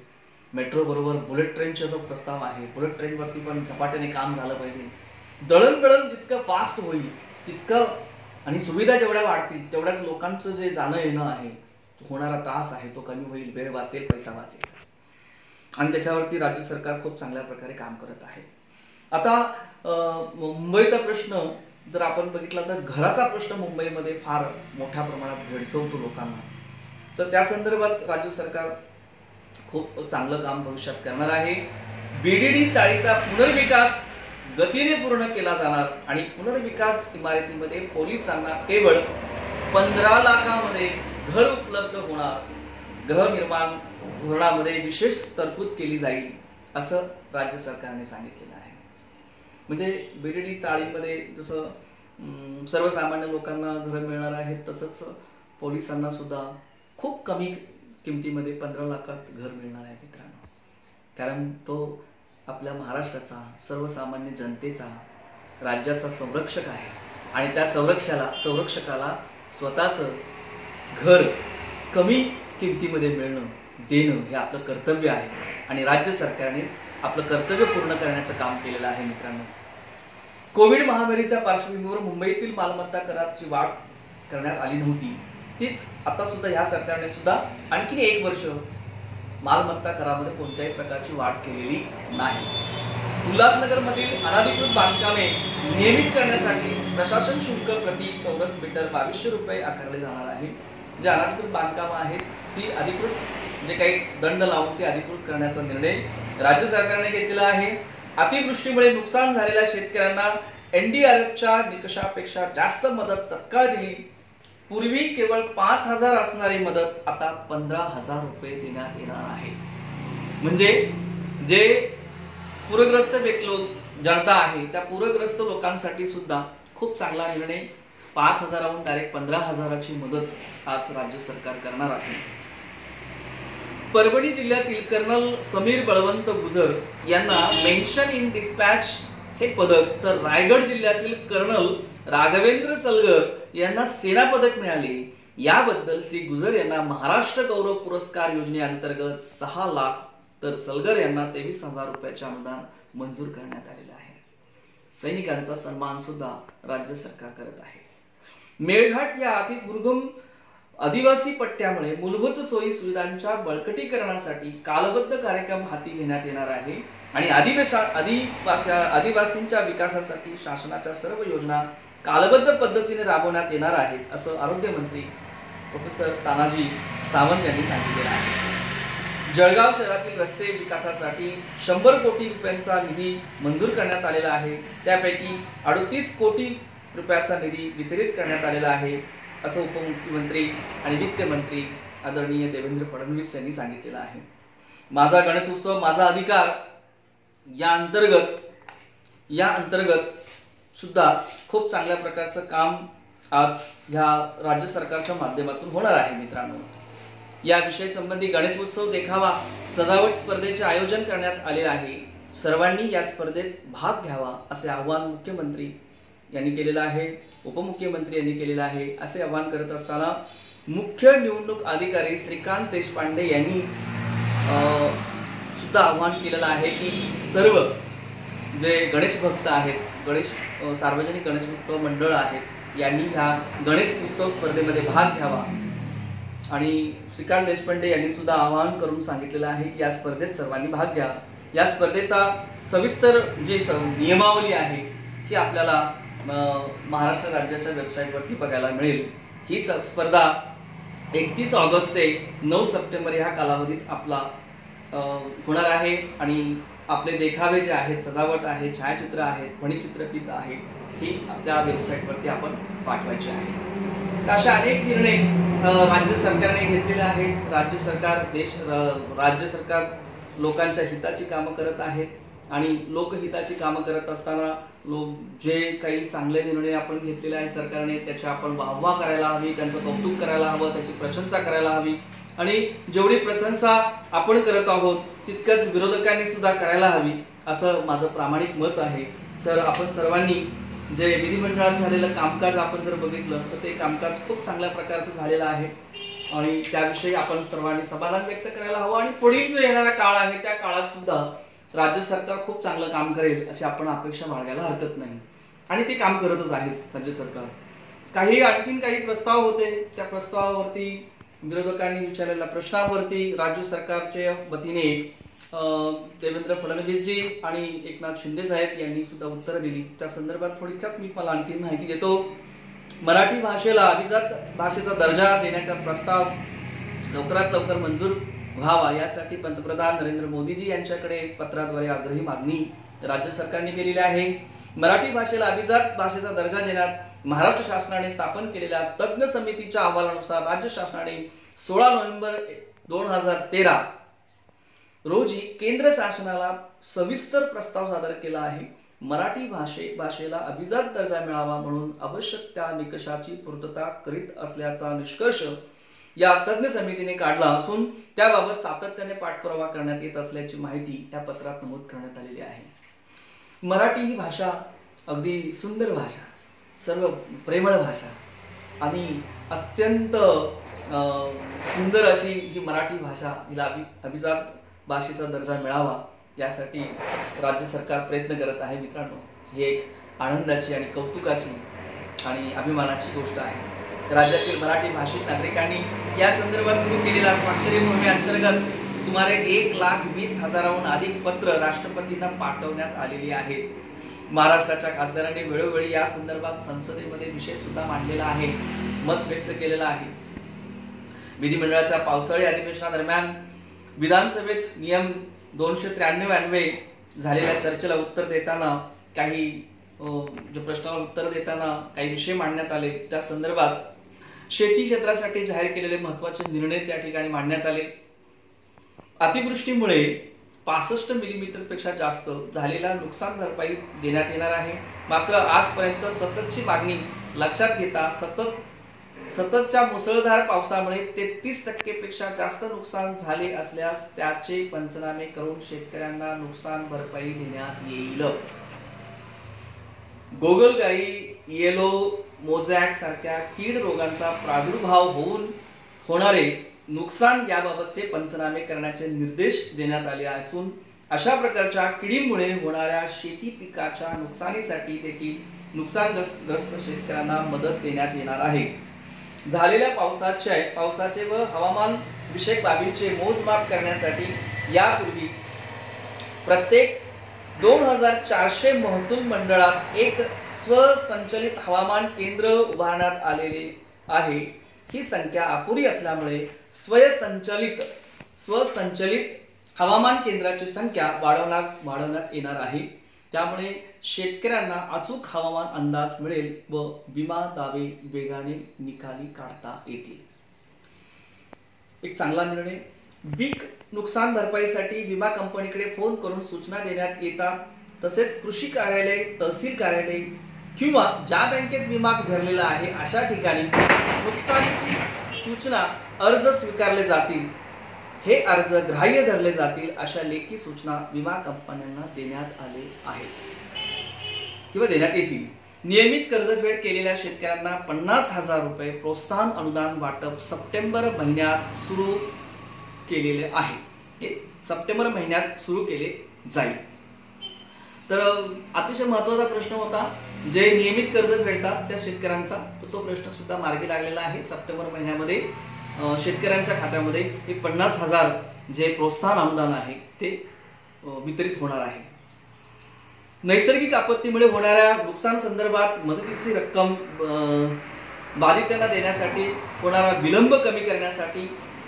Speaker 1: मेट्रो बरोबर बुलेट ट्रेनचा जो प्रस्ताव आहे, बुलेट ट्रेनवरती पण झपाट्याने काम झालं पाहिजे. दळणवळण जितकं फास्ट होईल तितकं आणि सुविधा जेवढ्या वाढतील तेवढ्याच लोकांचं जे जाणं येणं आहे, होणारा त्रास आहे तो कमी होईल, वेळ वाचेल, पैसा वाचेल. आणि त्याच्यावरती राज्य सरकार खूप चांगल्या प्रकारे काम करत आहे. आता मुंबईचा प्रश्न जर आपण बघितला तर घराचा प्रश्न मुंबईमध्ये फार मोठ्या प्रमाणात भेडसवतो लोकांना. तर त्या संदर्भात राज्य सरकार खूप चांगलं काम भविष्यात करणार आहे. बीडीडी चाळीचा पुनर्विकास गतीने पूर्ण केला जाणार आणि पुनर्विकास इमारतीमध्ये पोलिसांना केवळ 15 लाखामध्ये घर उपलब्ध होणार. गृहनिर्माण धोरणामध्ये विशेष तरतूद केली जाईल असं राज्य सरकारने सांगितलेलं आहे. म्हणजे बीडीडी चाळीमध्ये जसं सर्वसामान्य लोकांना घरं मिळणार आहेत, तसंच पोलिसांना सुद्धा खूप कमी किमतीमध्ये 15 लाखात घर मिळणार आहे मित्रांनो. कारण तो आपल्या महाराष्ट्राचा, सर्वसामान्य जनतेचा, राज्याचा संरक्षक आहे आणि त्या संरक्षकाला स्वतःचं घर कमी किमतीमध्ये देणं हे आपलं कर्तव्य आहे आणि राज्य सरकारने आपलं कर्तव्य पूर्ण करण्याचं काम केलेलं आहे मित्रांनो. कोविड महामारीच्या पार्श्वभूमीवर मुंबईतील मालमत्ता कराची वाढ करण्यात आली नव्हती. तीच आता सुद्धा या सरकारने सुद्धा आणखी 1 वर्ष मालमत्ता करामध्ये कोणत्याही प्रकारची वाढ केलेली नाही. उल्हासनगरमधील अनधिकृत बांधकामे नियमित करण्यासाठी प्रशासन शुल्क प्रति चौरस मीटर 2200 रुपये आकारले जाणार आहे. जे अनधिकृत बांधकामं आहेत ती अधिकृत जे काही दंड लावून ते अधिकृत करण्याचा निर्णय राज्य सरकारने घेतलेला आहे. अतिवृष्टीमुळे नुकसान झालेल्या शेतकऱ्यांना एनडीआरएफच्या निकषापेक्षा जास्त मदत तत्काळ दिली. पूर्वी केवळ 5,000 असणारी मदत आता 15,000 रुपये देण्यात येणार आहे. म्हणजे जे पूरग्रस्त जनता आहे त्या पूरग्रस्त लोकांसाठी सुद्धा खूप चांगला निर्णय. 5,000हून डायरेक्ट 15,000ची मदत आज राज्य सरकार करणार आहे. परभणी जिल्ह्यातील कर्नल समीर बळवंत गुजर यांना मेन्शन इन डिस्पॅच हे पदक, तर रायगड जिल्ह्यातील कर्नल राघवेंद्र सलगर यांना सेना पदक मिळाले. याबद्दल श्री गुजर यांना महाराष्ट्र गौरव पुरस्कार योजनेअंतर्गत 6 लाख तर सलगर यांना 23,000 रुपयाचे अनुदान मंजूर करण्यात आलेले आहे. सैनिकांचा सन्मान सुद्धा राज्य सरकार करत आहे. मेळघाट या अतिदुर्गम आदिवासी पट्ट्यामुळे मूलभूत सोयी सुविधांच्या बळकटीकरणासाठी कालबद्ध कार्यक्रम हाती घेण्यात येणार आहे आणि आदिवासींच्या विकासासाठी शासनाच्या सर्व योजना कालबद्ध पद्धतीने राबवण्यात येणार आहेत, असं आरोग्यमंत्री प्रोफेसर तानाजी सावंत यांनी सांगितलेलं आहे. जळगाव शहरातील रस्ते विकासासाठी 100 कोटी रुपयांचा निधी मंजूर करण्यात आलेला आहे. त्यापैकी 38 कोटी रुपयाचा निधी वितरित करण्यात आलेला आहे, असं उपमुख्यमंत्री आणि वित्तमंत्री आदरणीय देवेंद्र फडणवीस यांनी सांगितलेलं आहे. माझा गणेशोत्सव माझा अधिकार या अंतर्गत सुद्धा खूप चांगल्या प्रकारचं काम आज ह्या राज्य सरकारच्या माध्यमातून होणार आहे मित्रांनो. या विषय संबंधी गणेशोत्सव देखावा सजावट स्पर्धेचे आयोजन करण्यात आले आहे. सर्वांनी या स्पर्धेत भाग घ्यावा असे आवाहन मुख्यमंत्री यांनी केलेलं आहे, उपमुख्यमंत्री यांनी केलेलं आहे. असे आवाहन करत असताना मुख्य निवडणूक अधिकारी श्रीकांत देशपांडे यांनी सुद्धा आवाहन केलेलं आहे की सर्व जे गणेश भक्त आहेत, सार्वजनिक गणेश उत्सव मंडळ आहेत, यांनी ह्या गणेश उत्सव स्पर्धेमध्ये भाग घ्यावा. आणि श्रीकांत देशपांडे यांनी सुद्धा आवाहन करून सांगितलेलं आहे की या स्पर्धेत सर्वांनी भाग घ्या. या स्पर्धेचा सविस्तर जी नियमावली आहे की आपल्याला महाराष्ट्र राज्याच्या वेबसाईटवरती बघायला मिळेल. ही स्पर्धा 31 ऑगस्ट ते 9 सप्टेंबर ह्या कालावधीत आपला होणार आहे आणि आपले देखावे जे आहेत, सजावट आहे, छायाचित्र आहेत, ध्वनिचित्रफित आहे, ही आपल्या वेबसाईटवरती आपण पाठवायची आहे. अशा अनेक निर्णय राज्य सरकारने घेतलेले आहेत. राज्य सरकार लोकांच्या हिताची कामं करत आहेत आणि लोकहिताची कामं करत असताना जे काही चांगले निर्णय आपण घेतलेले आहेत सरकारने, त्याची आपण वाहवा करायला हवी, त्यांचं कौतुक करायला हवं, त्याची प्रशंसा करायला हवी. आणि जेवढी प्रशंसा आपण करत आहोत तितकंच विरोधकांनी सुद्धा करायला हवी, असं माझं प्रामाणिक मत आहे. तर आपण सर्वांनी जे विधिमंडळात झालेलं कामकाज आपण जर बघितलं तर ते कामकाज खूप चांगल्या प्रकारचं झालेलं आहे आणि त्याविषयी आपण सर्वांनी समाधान व्यक्त करायला हवं. आणि पुढील जो येणारा काळ आहे त्या काळात सुद्धा राज्य सरकार खूप चांगलं काम करेल अशी आपण अपेक्षा बाळगायला हरकत नाही आणि ते काम करतच आहे राज्य सरकार. आणखीन काही प्रस्ताव होते, त्या प्रस्तावावरती विरोधकांनी विचारलेल्या प्रश्नावरती राज्य सरकारच्या वतीने देवेंद्र फडणवीसजी आणि एकनाथ शिंदे साहेब यांनी सुद्धा उत्तरं दिली. त्या संदर्भात थोडक्यात मी मला आणखी माहिती देतो. मराठी भाषेला अभिजात भाषेचा दर्जा देण्याचा प्रस्ताव लवकरात लवकर मंजूर व्हावा यासाठी पंतप्रधान नरेंद्र मोदीजी यांच्याकडे पत्राद्वारे आग्रही मागणी राज्य सरकारने केलेली आहे। मराठी भाषेला अभिजात भाषेचा दर्जा देण्यात महाराष्ट्र शासनाने स्थापन केलेल्या तज्ञ समितीच्या अहवालानुसार राज्य शासनाने 16 नोव्हेंबर 2013 रोजी केंद्र शासनाला सविस्तर प्रस्ताव सादर केला आहे। मराठी भाषेला अभिजात दर्जा मिळावा म्हणून आवश्यक त्या निकषाची पूर्तता करीत असल्याचा निष्कर्ष या तज्ञ समितीने काढला असून त्याबाबत सातत्याने पाठपुरावा करण्यात येत असल्याची माहिती या पत्रात नमूद करण्यात आलेली आहे। मराठी ही भाषा अगदी सुंदर भाषा, सर्व प्रेमळ भाषा आणि अत्यंत सुंदर अशी ही मराठी भाषा, हिला अभिजात भाषेचा दर्जा मिळावा यासाठी राज्य सरकार प्रयत्न करत आहे। मित्रांनो, ही एक आनंदाची आणि कौतुकाची आणि अभिमानाची गोष्ट आहे। राज्यातील मराठी भाषिक नागरिकांनी या संदर्भात सुरू केलेल्या स्वाक्षरी मोहिमेअंतर्गत सुमारे 1,20,000हून अधिक पत्र राष्ट्रपतींना पाठवण्यात आलेली आहेत। महाराष्ट्राच्या खासदारांनी वेळोवेळी या संदर्भात संसदेमध्ये विषय सुद्धा मांडलेला आहे, मत व्यक्त केलेलं आहे। विधिमंडळाच्या पावसाळी अधिवेशनादरम्यान विधानसभेत नियम 293 अन्वये झालेल्या चर्चेला उत्तर देताना जो प्रश्नाला उत्तर देताना काही विषय मांडण्यात आले, त्या संदर्भात शेती क्षेत्रासाठी जाहीर केलेले महत्त्वाचे निर्णय त्या ठिकाणी मांडण्यात आले। अतिवृष्टीमुळे 65 मिलीमीटर पेक्षा जास्त झालेला नुकसान भरपाई देण्यात येणार आहे। मात्र आजपर्यंत सततची मागणी लक्षात घेता सततच्या मुसळधार पावसामुळे 33% पेक्षा जास्त नुकसान झाले असल्यास त्याचे पंचनामे करून शेतकऱ्यांना नुकसान भरपाई देण्यात येईल। गोगलगाई, येलो मोझॅक सारख्या कीड रोगांचा प्रादुर्भाव होणारे नुकसान याबाबतचे पंचनामे करण्याचे निर्देश देण्यात आले असून अशा प्रकारच्या किडीमुळे होणाऱ्या शेती पिकाच्या नुकसानीसाठी देखील नुकसानग्रस्त शेतकऱ्यांना मदत देण्यात येणार आहे। झालेल्या पावसाचे व हवामान विषयक बाबींचे मोजमाप करण्यासाठी यापूर्वी प्रत्येक 2400 महसूल मंडळात एक स्वसंचलित हवामान केंद्र उभारण्यात आलेले आहे। ही संख्या अपुरी असल्यामुळे स्वसंचलित हवामान केंद्राची संख्या वाढवण्यात येणार आहे। त्यामुळे शेतकऱ्यांना अचूक हवामान अंदाज मिळेल व विमा दावे वेगाने निकाली काढता येतील। एक चांगला निर्णय। पीक नुकसान भरपाईसाठी विमा कंपनीकडे फोन करून सूचना देण्यात येतात। तसेच कृषी कार्यालय, तहसील कार्यालय किंवा ज्या बँकेत विमा भरलेला आहे अशा ठिकाणी नुकसानीची सूचना अर्ज स्वीकारले जातील, हे अर्ज ग्राह्य धरले जातील अशा लेखी सूचना विमा कंपन्यांना देण्यात आले आहेत किंवा देण्यात येतील। नियमित कर्जफेड केलेल्या शेतकऱ्यांना 50,000 रुपये प्रोत्साहन अनुदान वाटप सप्टेंबर महिन्यात सुरू केलेले आहे। हे सप्टेंबर महिन्यात सुरू केले जाईल। तर अतिशय महत्त्वाचा प्रश्न होता, जे नियमित कर्ज फेडतात त्या शेतकऱ्यांचा, तो प्रश्न सुद्धा मार्गी लागलेला आहे। सप्टेंबर महिन्यामध्ये शेतकऱ्यांच्या खात्यामध्ये हे 50,000 जे प्रोत्साहन अनुदान आहे ते वितरित होणार आहे। नैसर्गिक आपत्तीमुळे होणाऱ्या नुकसान संदर्भात मदतीची रक्कम बाधितांना देण्यासाठी होणारा विलंब कमी करण्यासाठी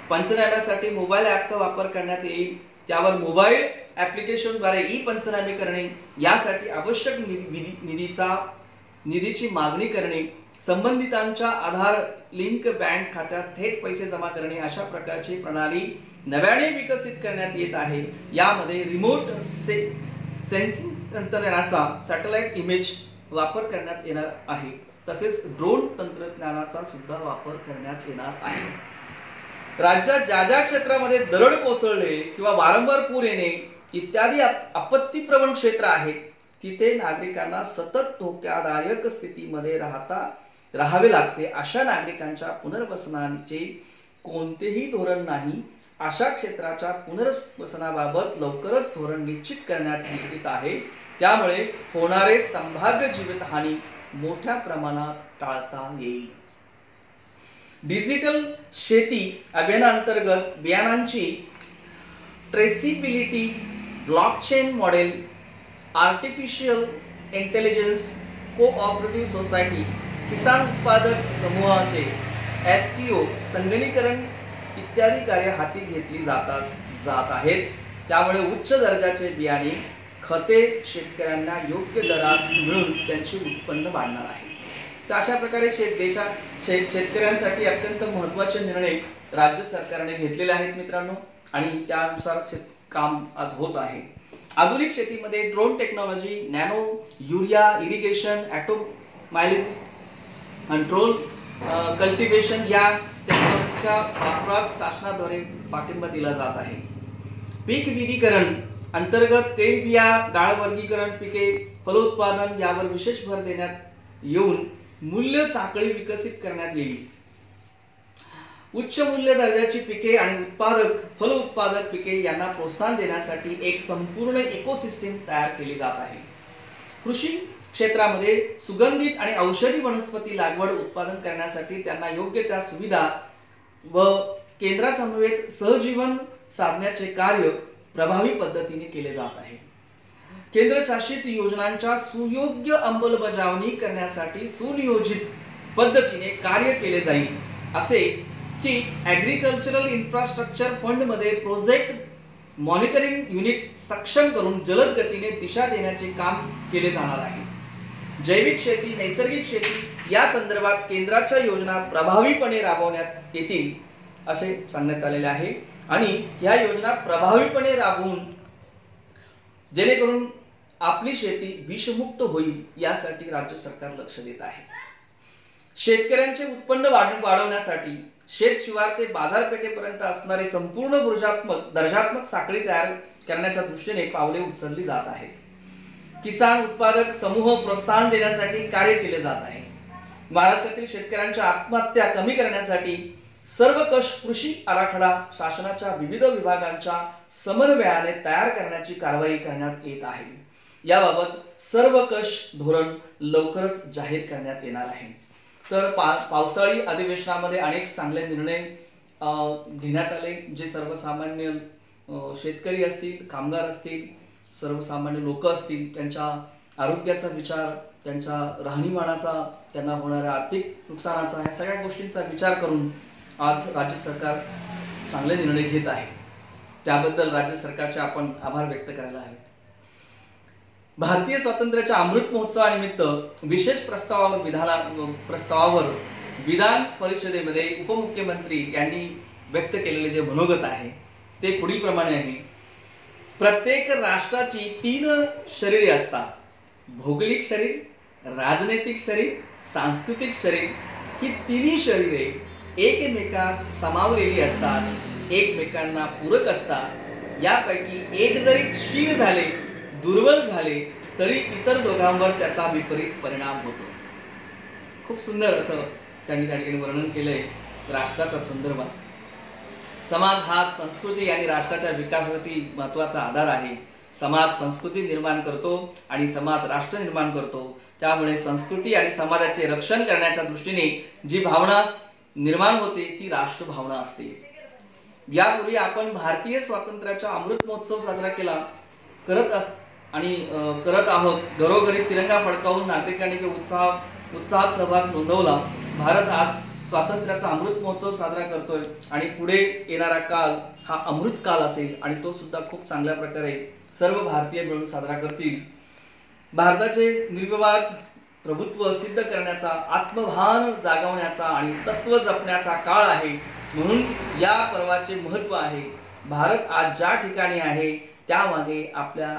Speaker 1: पंचनाम्यासाठी मोबाईल ॲपचा वापर करण्यात येईल। त्यावर मोबाईल ॲप्लिकेशनद्वारे ई पंचनामे करणे, यासाठी आवश्यक निधीची मागणी करणे, संबंधितांच्या आधार लिंक बँक खात्यात थेट पैसे जमा करणे अशा प्रकारची प्रणाली नव्याने विकसित करण्यात येत आहे। यामध्ये रिमोट सेन्सिंग तंत्रज्ञानाचा, सॅटेलाइट इमेज वापर करण्यात येणार आहे। तसेच ड्रोन तंत्रज्ञानाचा सुद्धा वापर करण्यात येणार आहे। राज्यात ज्या क्षेत्रामध्ये दरड कोसळणे किंवा वारंवार पूर येणे इत्यादी आपत्तीप्रवण क्षेत्र आहेत, तिथे नागरिकांना सतत धोकादायक स्थितीमध्ये राहावे लागते। अशा नागरिकांच्या पुनर्वसनाचे कोणतेही धोरण नाही। अशा क्षेत्राच्या पुनर्वसनाबाबत लवकरच धोरण निश्चित करण्यात येत आहे। त्यामुळे होणारे संभाव्य जीवितहानी मोठ्या प्रमाणात टाळता येईल। डिजिटल शेती अभियानांतर्गत बियाणांची traceability, blockchain model, artificial intelligence, cooperative society, किसान उत्पादक समूहाचे FPO संगणकीकरण इत्यादी कार्य हाती घेतली जात आहेत। त्यामुळे उच्च दर्जाचे बियाणे खते शेतकऱ्यांना योग्य दरात मिळून त्यांचे उत्पन्न वाढणार आहे. तर अशा प्रकारे शेतकऱ्यांसाठी अत्यंत महत्त्वाचे निर्णय राज्य सरकारने घेतलेले आहेत मित्रांनो, आणि त्यानुसार काम आज होत आहे. आधुनिक शेतीमध्ये drone technology, nano urea irrigation, ॲटोमायलिस कंट्रोल, कल्टिवेशन या टेक्नॉलॉजीचा वापरास शासनाद्वारे पाठिंबा दिला जात आहे. पीक विविधीकरण अंतर्गत तेलबिया, डाळ वर्गीकरण पिके, फलोत्पादन यावर विशेष भर देण्यात येऊन मूल्य साखळी विकसित करण्यात येईल. उच्च मूल्य दर्जाची पिके आणि फलोत्पादक पिके यांना प्रोत्साहन देण्यासाठी एक संपूर्ण इकोसिस्टीम तयार केली जात आहे. कृषी क्षेत्रामध्ये सुगंधित आणि औषधी वनस्पती लागवड उत्पादन करण्यासाठी त्यांना योग्य त्या सुविधा व केंद्रासमवेत सहजीवन साधण्याचे कार्य प्रभावी पद्धतीने केले जात आहे. केंद्रशासित योजनांच्या सुयोग्य अंमलबजावणी करण्यासाठी सुनियोजित पद्धतीने कार्य केले जाईल, असे की ॲग्रिकल्चरल इन्फ्रास्ट्रक्चर फंड मध्ये प्रोजेक्ट मॉनिटरिंग युनिट सक्षम करून जलद गतीने दिशा देण्याचे काम केले जाणार आहे. जैविक शेती, नैसर्गिक शेती या संदर्भात केंद्राच्या योजना प्रभावीपणे राबवण्यात येतील असे सांगण्यात आलेले आहे, आणि या योजना प्रभावीपणे राबवून जेणेकरून आपली शेती विषमुक्त होईल यासाठी राज्य सरकार लक्ष देत आहे. शेतकऱ्यांचे उत्पन्न वाढवण्यासाठी शेत शिवार ते बाजारपेठेपर्यंत असणारे संपूर्ण दर्जात्मक साखळी तयार करण्याच्या दृष्टीने पावले उचलली जात आहेत. किसान उत्पादक समूह प्रोत्साहन देण्यासाठी कार्य केले जात आहे. महाराष्ट्रातील शेतकऱ्यांच्या आत्महत्या कमी करण्यासाठी सर्वकष कृषी आराखडा शासनाच्या विविध विभागांच्या समन्वयाने तयार करण्याची कारवाई करण्यात येत आहे. याबाबत सर्वकष धोरण लवकरच जाहीर करण्यात येणार आहे. तर पावसाळी अधिवेशनामध्ये अनेक चांगले निर्णय घेण्यात आले, जे सर्वसामान्य शेतकरी असतील, कामगार असतील, सर्वसामान्य लोक असतील, त्यांच्या आरोग्याचा विचार, त्यांच्या राहणीमानाचा, त्यांना होणाऱ्या आर्थिक नुकसानाचा, या सगळ्या गोष्टींचा विचार करून आज राज्य सरकार चांगले निर्णय घेत आहे. त्याबद्दल राज्य सरकारचे आपण आभार व्यक्त करायला हवेत. भारतीय स्वातंत्र्याच्या अमृत महोत्सवानिमित्त विशेष प्रस्तावावर विधान परिषदेमध्ये उपमुख्यमंत्री यांनी व्यक्त केलेले जे मनोगत आहे ते पुढील प्रमाणे आहे. प्रत्येक राष्ट्राची 3 शरीरे असतात: भौगोलिक शरीर, राजनैतिक शरीर, सांस्कृतिक शरीर. ही 3 शरीरे एकमेकात समावलेली असतात, एकमेकांना पूरक असतात. यापैकी एक जरी क्षीण झाले, दुर्बल झाले तरी इतर दोघांवर त्याचा विपरीत परिणाम होतो. खूप सुंदर असं त्यांनी त्या ठिकाणी वर्णन केलंय राष्ट्राच्या संदर्भात. समाज हा संस्कृती आणि राष्ट्राच्या विकासासाठी महत्त्वाचा आधार आहे. समाज संस्कृती निर्माण करतो आणि समाज राष्ट्र निर्माण करतो. त्यामुळे संस्कृती आणि समाजाचे रक्षण करण्याच्या दृष्टीने जी भावना निर्माण होते ती राष्ट्र भावना असते. यापूर्वी आपण भारतीय स्वातंत्र्याचा अमृत महोत्सव साजरा करत आहोत. घरोघरी तिरंगा फडकावून नागरिकांनी जो उत्साहात सहभाग नोंदवला. भारत आज स्वातंत्र्याचा अमृत महोत्सव साजरा करतोय आणि पुढे येणारा काळ हा अमृत काळ असेल आणि तो सुद्धा खूप चांगल्या प्रकारे सर्व भारतीय मिळून साजरा करतील. भारताचे निर्विवाद प्रभुत्व सिद्ध करण्याचा, आत्मभान जागवण्याचा आणि तत्व जपण्याचा काळ आहे. म्हणून या पर्वाचे महत्त्व आहे. भारत आज ज्या ठिकाणी आहे त्यामागे आपल्या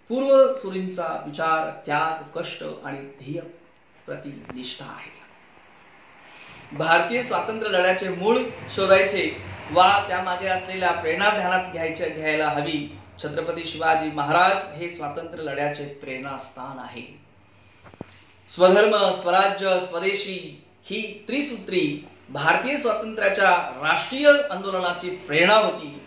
Speaker 1: पूर्वसुरींचा विचार, त्याग, कष्ट आणि ध्येय प्रति निष्ठा आहे. भारतीय स्वातंत्र्य लढ्याचे मूळ शोधायचे वा त्यामागे असलेल्या प्रेरणा ध्यानात घ्यायला हवी. छत्रपती शिवाजी महाराज हे स्वातंत्र्य लढ्याचे प्रेरणास्थान आहे. स्वधर्म, स्वराज्य, स्वदेशी ही त्रिसूत्री भारतीय स्वातंत्र्याच्या राष्ट्रीय आंदोलनाची प्रेरणा होती.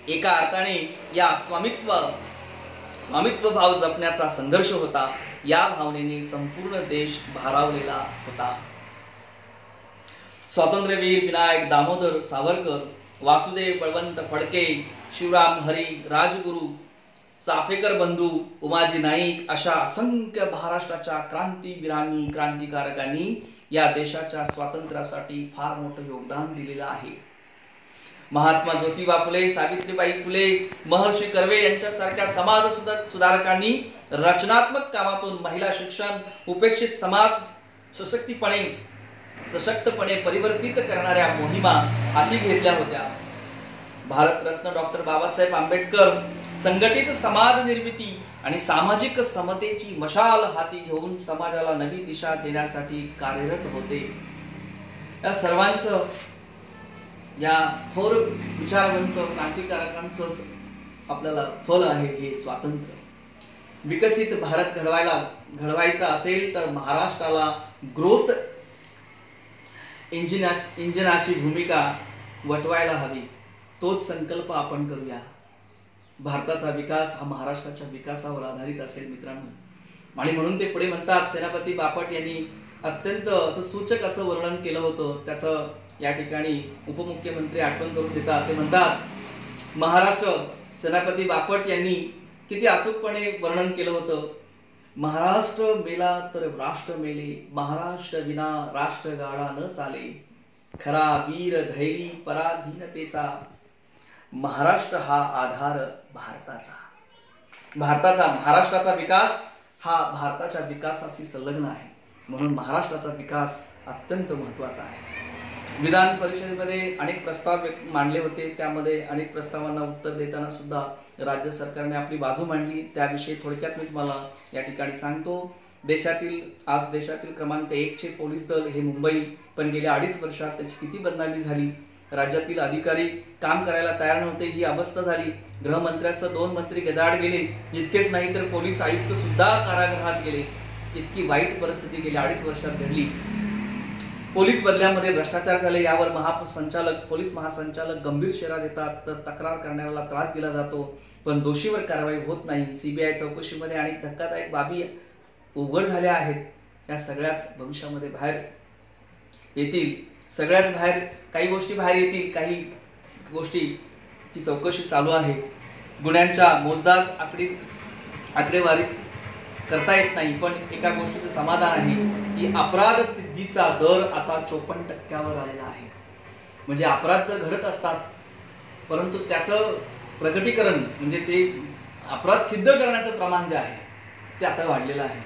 Speaker 1: एका अर्थाने या स्वामित्व भाव जपण्याचा संघर्ष होता. या भावनेने संपूर्ण देश भारावलेला होता. स्वातंत्र्यवीर विनायक दामोदर सावरकर, वासुदेव बळवंत फडके, शिवराम हरी राजगुरू, चाफेकर बंधू, उमाजी नाईक अशा असंख्य महाराष्ट्राच्या क्रांतीवीरांनी, क्रांतिकारकांनी या देशाच्या स्वातंत्र्यासाठी फार मोठं योगदान दिलेलं आहे. महात्मा ज्योतिबा फुले, सावित्रीबाई फुले, महर्षी कर्वे यांच्यासारख्या समाज सुधारकांनी रचनात्मक कामातून महिला शिक्षण, उपेक्षित समाज सशक्तपणे परिवर्तित करणाऱ्या मोहिमा हाती घेतल्या होत्या. भारतरत्न डॉक्टर बाबासाहेब आंबेडकर संघटित समाज निर्मिती आणि सामाजिक समतेची मशाल हाती घेऊन समाजाला नवी दिशा देण्यासाठी कार्यरत होते. या सर्वांचं, या थोर विचारवंत क्रांतिकारकांचं आपल्याला फल आहे हे स्वातंत्र्य. विकसित भारत घडवायचा असेल तर महाराष्ट्राला ग्रोथ इंजिनाची भूमिका वटवायला हवी. तोच संकल्प आपण करूया. भारताचा विकास हा महाराष्ट्राच्या विकासावर आधारित असेल मित्रांनो. आणि म्हणून ते पुढे म्हणतात, सेनापती बापट यांनी अत्यंत असं सूचक असं वर्णन केलं होतं. त्याचं या ठिकाणी उपमुख्यमंत्री आठवण करून देतात. ते म्हणतात, महाराष्ट्र, सेनापती बापट यांनी किती अचूकपणे वर्णन केलं होतं. महाराष्ट्र मेला तर राष्ट्र मेले, महाराष्ट्र विना राष्ट्र गाडा न चाले, खरा वीर धैर्य पराधीनतेचा, महाराष्ट्र हा आधार भारताचा. महाराष्ट्राचा विकास हा भारताच्या विकासाशी संलग्न आहे. म्हणून महाराष्ट्राचा विकास अत्यंत महत्त्वाचा आहे. विधान परिषदेमध्ये अनेक प्रस्ताव मांडले होते. त्यामध्ये अनेक प्रस्तावांना उत्तर देताना सुद्धा राज्य सरकारने आपली बाजू मांडली. त्याविषयी थोडक्यात मी तुम्हाला या ठिकाणी सांगतो. आज देशातील क्रमांक 1 पोलीस दल हे मुंबई, पण गेल्या 2.5 वर्षात त्याची किती बदनामी झाली. राज्यातील अधिकारी काम करायला तयार नव्हते, ही अवस्था झाली. गृहमंत्र्यासह 2 मंत्री गजाआड गेले. इतकेच नाही तर पोलीस आयुक्त सुद्धा कारागृहात गेले. इतकी वाईट परिस्थिती गेल्या 2.5 वर्षात घडली. पोलीस बदल्यामध्ये भ्रष्टाचार झाले. यावर पोलीस महासंचालक गंभीर इशारा देतात, तर तक्रार करणाऱ्याला त्रास दिला जातो, पण दोषीवर कारवाई होत नाही. सीबीआय चौकशीमध्ये अनेक धक्कादायक बाबी उघड झाल्या आहेत. या सगळ्याच भविष्यामध्ये बाहेर येतील. काही गोष्टी बाहेर येतील. काही गोष्टीची चौकशी चालू आहे. गुन्ह्यांच्या मोजदाद आकडेवारीत करता येत नाही, पण एका गोष्टीचं समाधान आहे की अपराध सिद्धीचा दर आता 54% आलेला आहे. म्हणजे अपराध तर घडत असतात, परंतु त्याचं प्रकटीकरण म्हणजे ते अपराध सिद्ध करण्याचं प्रमाण जे आहे ते आता वाढलेलं आहे.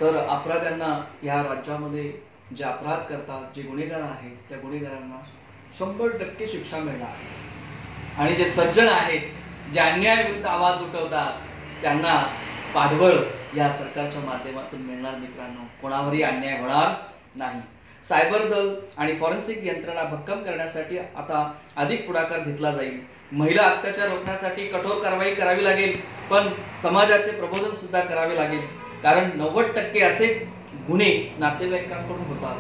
Speaker 1: तर अपराध्यांना या राज्यामध्ये जे अपराध करतात, जे गुन्हेगार आहेत, त्या गुन्हेगारांना 100% शिक्षा मिळणार. आणि जे सज्जन आहेत, जे अन्यायाविरुद्ध आवाज उठवतात, त्यांना पाठबळ या सरकारच्या माध्यमातून मिळणार मित्रांनो. कोणावरही अन्याय होणार नाही. सायबर दल आणि फॉरेन्सिक यंत्रणा भक्कम करण्यासाठी आता अधिक पुढाकार घेतला जाईल. महिला अत्याचार रोखण्यासाठी कठोर कारवाई करावी लागेल, पण समाजाचे प्रबोधन सुद्धा करावे लागेल. कारण 90% असे गुन्हे नातेवाईकांकडून होतात.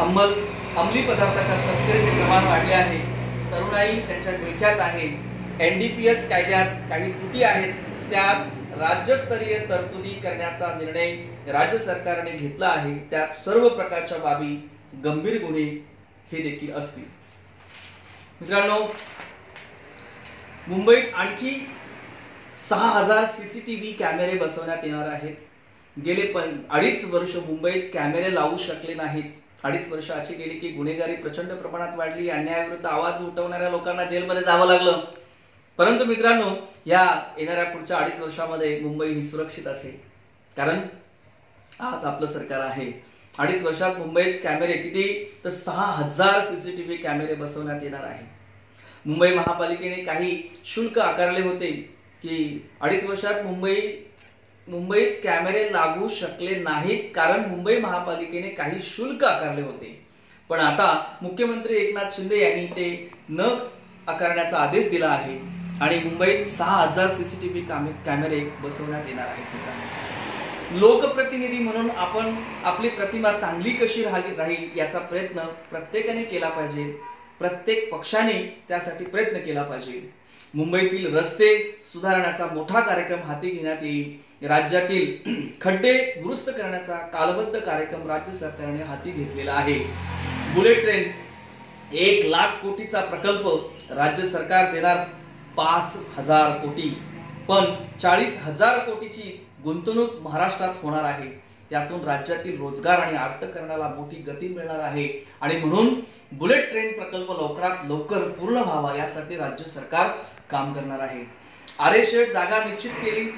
Speaker 1: अंमली पदार्थाच्या तस्करीचे प्रमाण वाढले आहे. तरुणाई त्यांच्या डोक्यात आहे. NDPS कायद्यात काही त्रुटी आहेत. त्यात राज्यस्तरीय तरतुदी करण्याचा निर्णय राज्य सरकारने घेतला आहे. त्यात सर्व प्रकारच्या बाबी, गंभीर गुन्हे हे देखील असतील. मित्रांनो, मुंबईत आणखी 6000 CCTV कॅमेरे बसवण्यात येणार आहेत. गेले 2.5 वर्ष मुंबईत कॅमेरे लावू शकले नाहीत. 2.5 वर्ष अशी गेली की गुन्हेगारी प्रचंड प्रमाणात वाढली. अन्यायाविरुद्ध आवाज उठवणाऱ्या लोकांना जेलमध्ये जावं लागलं. परंतु मित्रांनो, या येणाऱ्या पुढच्या 2.5 वर्षामध्ये मुंबई ही सुरक्षित असेल. कारण आज आपलं सरकार आहे. 2.5 वर्षात मुंबईत कॅमेरे किती, तर 6000 CCTV कॅमेरे बसवण्यात येणार आहे. मुंबई महापालिकेने काही शुल्क आकारले होते की 2.5 वर्षात मुंबईत कॅमेरे लागू शकले नाहीत, कारण मुंबई महापालिकेने काही शुल्क आकारले होते. पण आता मुख्यमंत्री एकनाथ शिंदे यांनी ते न आकारण्याचा आदेश दिला आहे आणि मुंबईत 6000 CCTV कॅमेरे बसवण्यात येणार आहेत. लोकप्रतिनिधी म्हणून आपण आपली प्रतिमा चांगली कशी राहील याचा प्रयत्न प्रत्येकाने केला पाहिजे. प्रत्येक पक्षाने त्यासाठी प्रयत्न केला पाहिजे. मुंबईतील रस्ते सुधारण्याचा मोठा कार्यक्रम हाती घेण्यात येईल. राज्यातील खड्डे दुरुस्त करण्याचा कालबद्ध कार्यक्रम राज्य सरकारने हाती घेतलेला आहे. बुलेट ट्रेन 1 लाख कोटीचा प्रकल्प राज्य सरकार देणार 5000 कोटी, पण 40,000 कोटीची गुंतवणूक महाराष्ट्रात होणार आहे. त्यातून राज्यातील रोजगार आणि अर्थकारणाला मोठी गती मिळणार आहे आणि म्हणून बुलेट ट्रेन प्रकल्प लवकरात लवकर पूर्ण व्हावा यासाठी राज्य सरकार काम करणार आहे। आरे शेड जागा निश्चित केली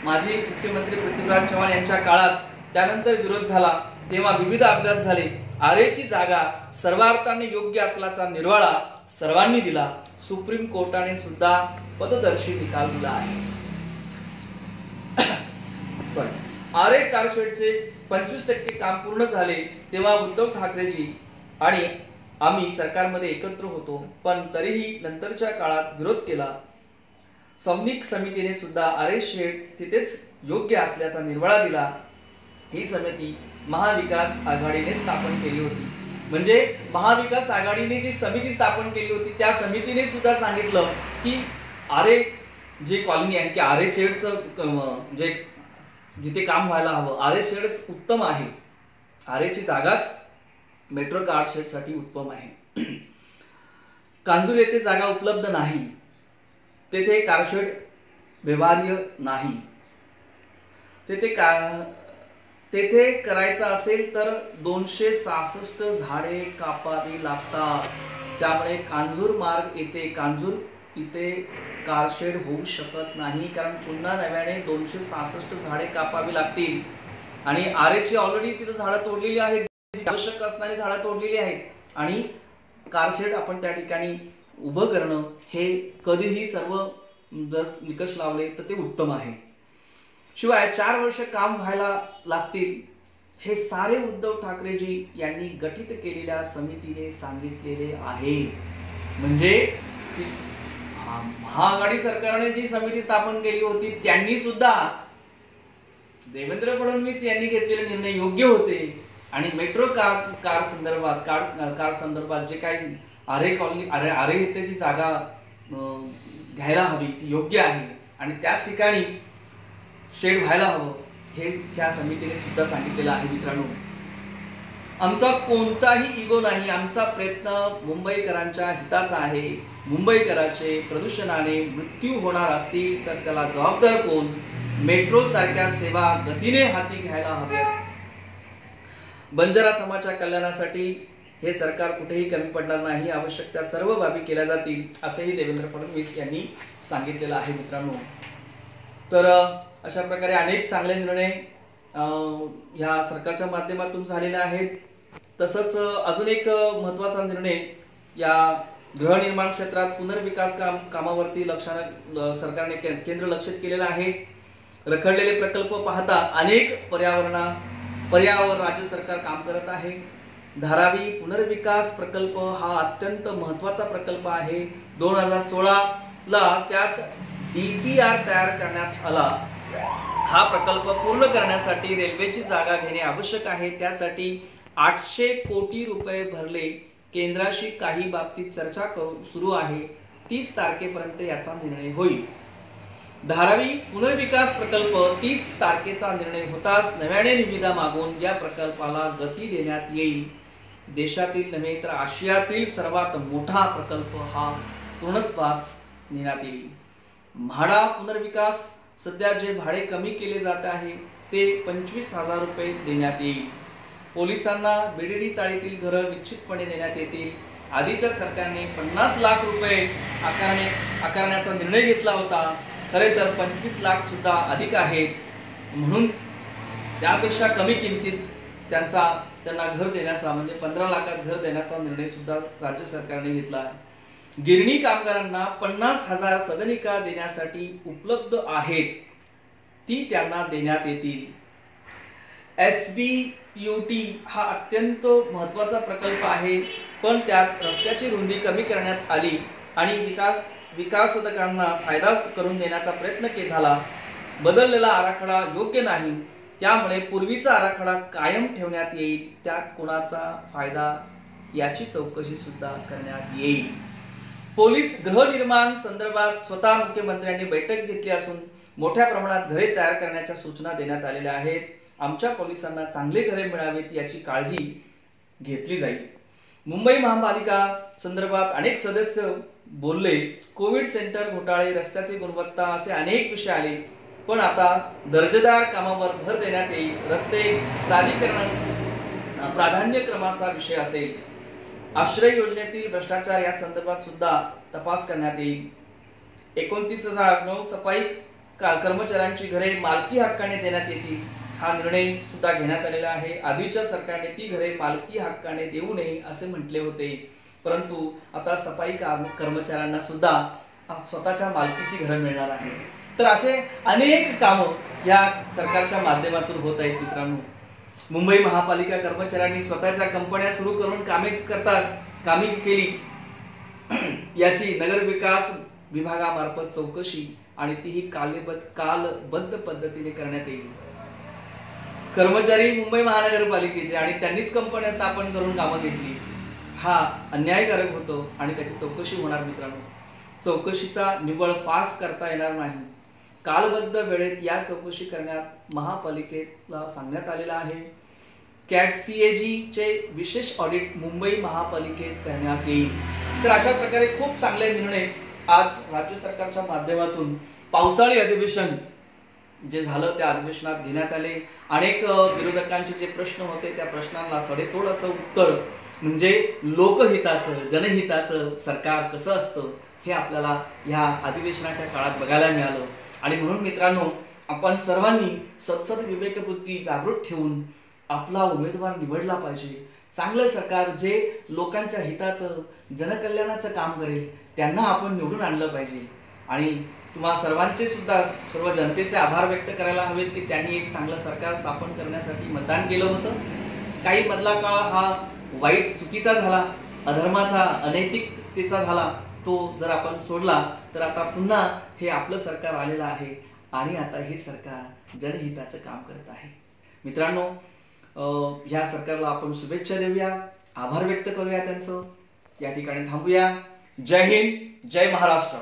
Speaker 1: माजी मुख्यमंत्री पृथ्वीराज चव्हाण यांच्या काळात, त्यानंतर विरोध झाला तेव्हा विविध अभ्यास झाले। आरेची जागा सर्वार्थाने योग्य असल्याचा निर्वाळा सर्वांनी दिला। सुप्रीम कोर्टाने सुद्धा पददर्शी निकाल दिला आहे। आरे कारशेडचे 25% काम पूर्ण झाले तेव्हा उद्धव ठाकरेजी आणि आम्ही सरकारमध्ये एकत्र होतो, पण तरीही नंतरच्या काळात विरोध केला। समन्वय समितीने सुद्धा आरे शेड तिथेच योग्य असल्याचा निर्वाळा दिला। ही समिती महाविकास आघाडीने स्थापन केली होती। म्हणजे महाविकास आघाडीने जी समिती स्थापन केली होती त्या समितीने सुद्धा सांगितलं की आरे जे कॉलनी आहे की आरे शेडचं जे जिथे काम व्हायला हवं आरे शेडच उत्तम आहे, आरेची जागाच मेट्रो कार शेडसाठी उत्तम आहे। कांजूर येथे जागा उपलब्ध नाही, तेथे कारशेड व्यवहार्य नाही, तेथे करायचं असेल तर 266 झाडे कापावी लागतात, त्यामुळे कांजूर मार्ग येथे कांजूर इथे कारशेड होऊ शकत नाही, कारण पुन्हा नव्याने 266 झाडे कापावी लागतील आणि आरेची ऑलरेडी तिथे झाडं तोडलेली आहेत, आवश्यक असणारी झाडं तोडलेली आहेत आणि कारशेड आपण त्या ठिकाणी उभं करणं हे कधीही सर्व जर निकष लावले तर ते उत्तम आहे। शिवाय 4 वर्ष काम व्हायला लागतील हे सारे उद्धव ठाकरेजी यांनी गठीत केलेल्या समितीने सांगितलेले आहे। म्हणजे महाआघाडी सरकारने जी समिती स्थापन केली होती त्यांनी सुद्धा देवेंद्र फडणवीस यांनी घेतलेले निर्णय योग्य होते आणि मेट्रो कार संदर्भात जे काही आरे कॉलनी आरे येथेची जागा घ्यायला हवी ती योग्य आहे आणि त्याच ठिकाणी शेड व्हायला हवं हे त्या समितीने सुद्धा सांगितलेलं आहे। मित्रांनो, आमचा कोणताही इगो नाही, आमचा प्रयत्न मुंबईकरांच्या हिताचा आहे। मुंबईकरांचे प्रदूषणाने मृत्यू होणार असतील तर त्याला जबाबदार कोण? मेट्रो सारख्या सेवा गतीने हाती घ्यायला हव्यात। बंजारा समाजाच्या कल्याणासाठी हे सरकार कुठेही कमी पडणार नाही, आवश्यक त्या सर्व बाबी केल्या जातील असेही देवेंद्र फडणवीस यांनी सांगितलेलं आहे। मित्रांनो, तर अशा प्रकारे अनेक चांगले निर्णय ह्या सरकारच्या माध्यमातून झालेले आहेत। तसंच अजून एक महत्त्वाचा निर्णय या गृहनिर्माण क्षेत्रात पुनर्विकास कामावरती सरकारने केंद्र लक्षित केलेलं आहे। रखडलेले प्रकल्प पाहता अनेक पर्यावरण राज्य सरकार काम करत आहे। धारावी पुनर्विकास प्रकल्प हा अत्यंत महत्त्वाचा प्रकल्प आहे। 2016 ला त्यात DPR तयार करण्यात आला। हा प्रकल्प पूर्ण करण्यासाठी रेल्वेची जागा घेणे आवश्यक आहे, त्यासाठी 800 कोटी रुपये भरले। केंद्राशी काही बाबतीत चर्चा सुरू आहे, 30 तारखेपर्यंत याचा निर्णय होईल। धारावी पुनर्विकास प्रकल्प 30 तारखेचा निर्णय होताच नव्याने निविदा मागून या प्रकल्पाला गती देण्यात येईल। देशातील नव्हे तर आशियातील सर्वात मोठा प्रकल्प हा पूर्णत्वास नेण्यात येईल। म्हाडा पुनर्विकास सध्या जे भाडे कमी केले जात आहे ते 25,000 रुपये देण्यात येईल। पोलिसांना BDD चाळीतील घरं निश्चितपणे देण्यात येतील। आधीच्या सरकारने 50 लाख रुपये आकारण्याचा निर्णय घेतला होता, खरे तर 25 लाख सुद्धा अधिक आहेत, म्हणून त्यापेक्षा कमी किमतीत त्यांना घर देण्याचा म्हणजे 15 लाखात घर देण्याचा निर्णय सुद्धा राज्य सरकारने घेतला आहे। गिरणी कामगारांना 50,000 सदनिका देण्यासाठी उपलब्ध आहेत, ती त्यांना देण्यात येतील। SBUT हा अत्यंत महत्त्वाचा प्रकल्प आहे, पण त्यात रस्त्याची रुंदी कमी करण्यात आली आणि विकासकांना फायदा करून देण्याचा प्रयत्न झाला। बदललेला आराखडा योग्य नाही, त्यामुळे पूर्वीचा आराखडा कायम ठेवण्यात येईल। त्यात कोणाचा फायदा याची चौकशी सुद्धा करण्यात येईल। पोलीस गृहनिर्माण संदर्भात स्वतः मुख्यमंत्र्यांनी बैठक घेतली असून मोठ्या प्रमाणात घरे तयार करण्याच्या सूचना देण्यात आलेल्या आहेत। आमच्या पोलिसांना चांगले घरे मिळावेत याची काळजी घेतली जाईल। मुंबई महापालिका संदर्भात अनेक सदस्य बोलले। कोविड सेंटर घोटाळे, रस्त्याची गुणवत्ता असे अनेक विषय आले। पण आता दर्जेदार कामावर भर देण्यात येईल. रस्ते प्राधिकरण प्राधान्यक्रमाचा विषय असेल. आश्रय योजनेतील भ्रष्टाचार या संदर्भात सुद्धा तपास करण्यात येईल. 29,009 सफाई कर्मचाऱ्यांची घरे मालकी हक्काने देण्यात येतील. हा निर्णय सुद्धा घेण्यात आलेला आहे. आधीच्या सरकारने ती घरे मालकी हक्काने देऊ नये असे म्हटले होते, परंतु आता सफाई कर्मचाऱ्यांना सुद्धा स्वतःच्या मालकीची घरं मिळणार आहे. तर असे अनेक कामं या सरकारच्या माध्यमातून होत आहेत. मित्रांनो, मुंबई महापालिका कर्मचाऱ्यांनी स्वतःच्या कंपन्या सुरू करून कामे केली याची नगर विकास विभागामार्फत चौकशी आणि तीही कालबद्ध पद्धतीने करण्यात येईल. कर्मचारी मुंबई महानगरपालिकेचे आणि त्यांनीच कंपन्या स्थापन करून कामं घेतली, हा अन्यायकारक होतो आणि त्याची चौकशी होणार. मित्रांनो, चौकशीचा निव्वळ फास करता येणार नाही. कालबद्ध वेळेत या चौकशी करण्यात महापालिकेला सांगण्यात आलेला आहे. कॅट CAG चे विशेष ऑडिट मुंबई महापालिकेत करण्यात येईल. तर अशा प्रकारे खूप चांगले निर्णय आज राज्य सरकारच्या माध्यमातून पावसाळी अधिवेशन जे झालं त्या अधिवेशनात घेण्यात आले. अनेक विरोधकांचे जे प्रश्न होते त्या प्रश्नांना सडेतोड असं उत्तर, म्हणजे लोकहिताचं जनहिताचं सरकार कसं असतं हे आपल्याला या अधिवेशनाच्या काळात बघायला मिळालं. आणि म्हणून मित्रांनो, आपण सर्वांनी सतसत विवेकबुद्धी जागृत ठेवून आपला उमेदवार निवडला पाहिजे. चांगलं सरकार जे लोकांच्या हिताचं जनकल्याणाचं काम करेल त्यांना आपण निवडून आणलं पाहिजे. आणि तुम्हा सर्वांचे सुद्धा सर्व जनतेचे आभार व्यक्त करायला हवेत की त्यांनी एक चांगलं सरकार स्थापन करण्यासाठी मतदान केलं होतं. काही मधला काळ हा वाईट चुकीचा झाला, अधर्माचा अनैतिकतेचा झाला, तो जर आपण सोडला तर आता पुन्हा हे आपलं सरकार आलेलं आहे आणि आता हे सरकार जनहिताचं काम करत आहे. मित्रांनो, ह्या सरकारला आपण शुभेच्छा देऊया, आभार व्यक्त करूया त्यांचं. या ठिकाणी थांबूया. जय हिंद, जय महाराष्ट्र.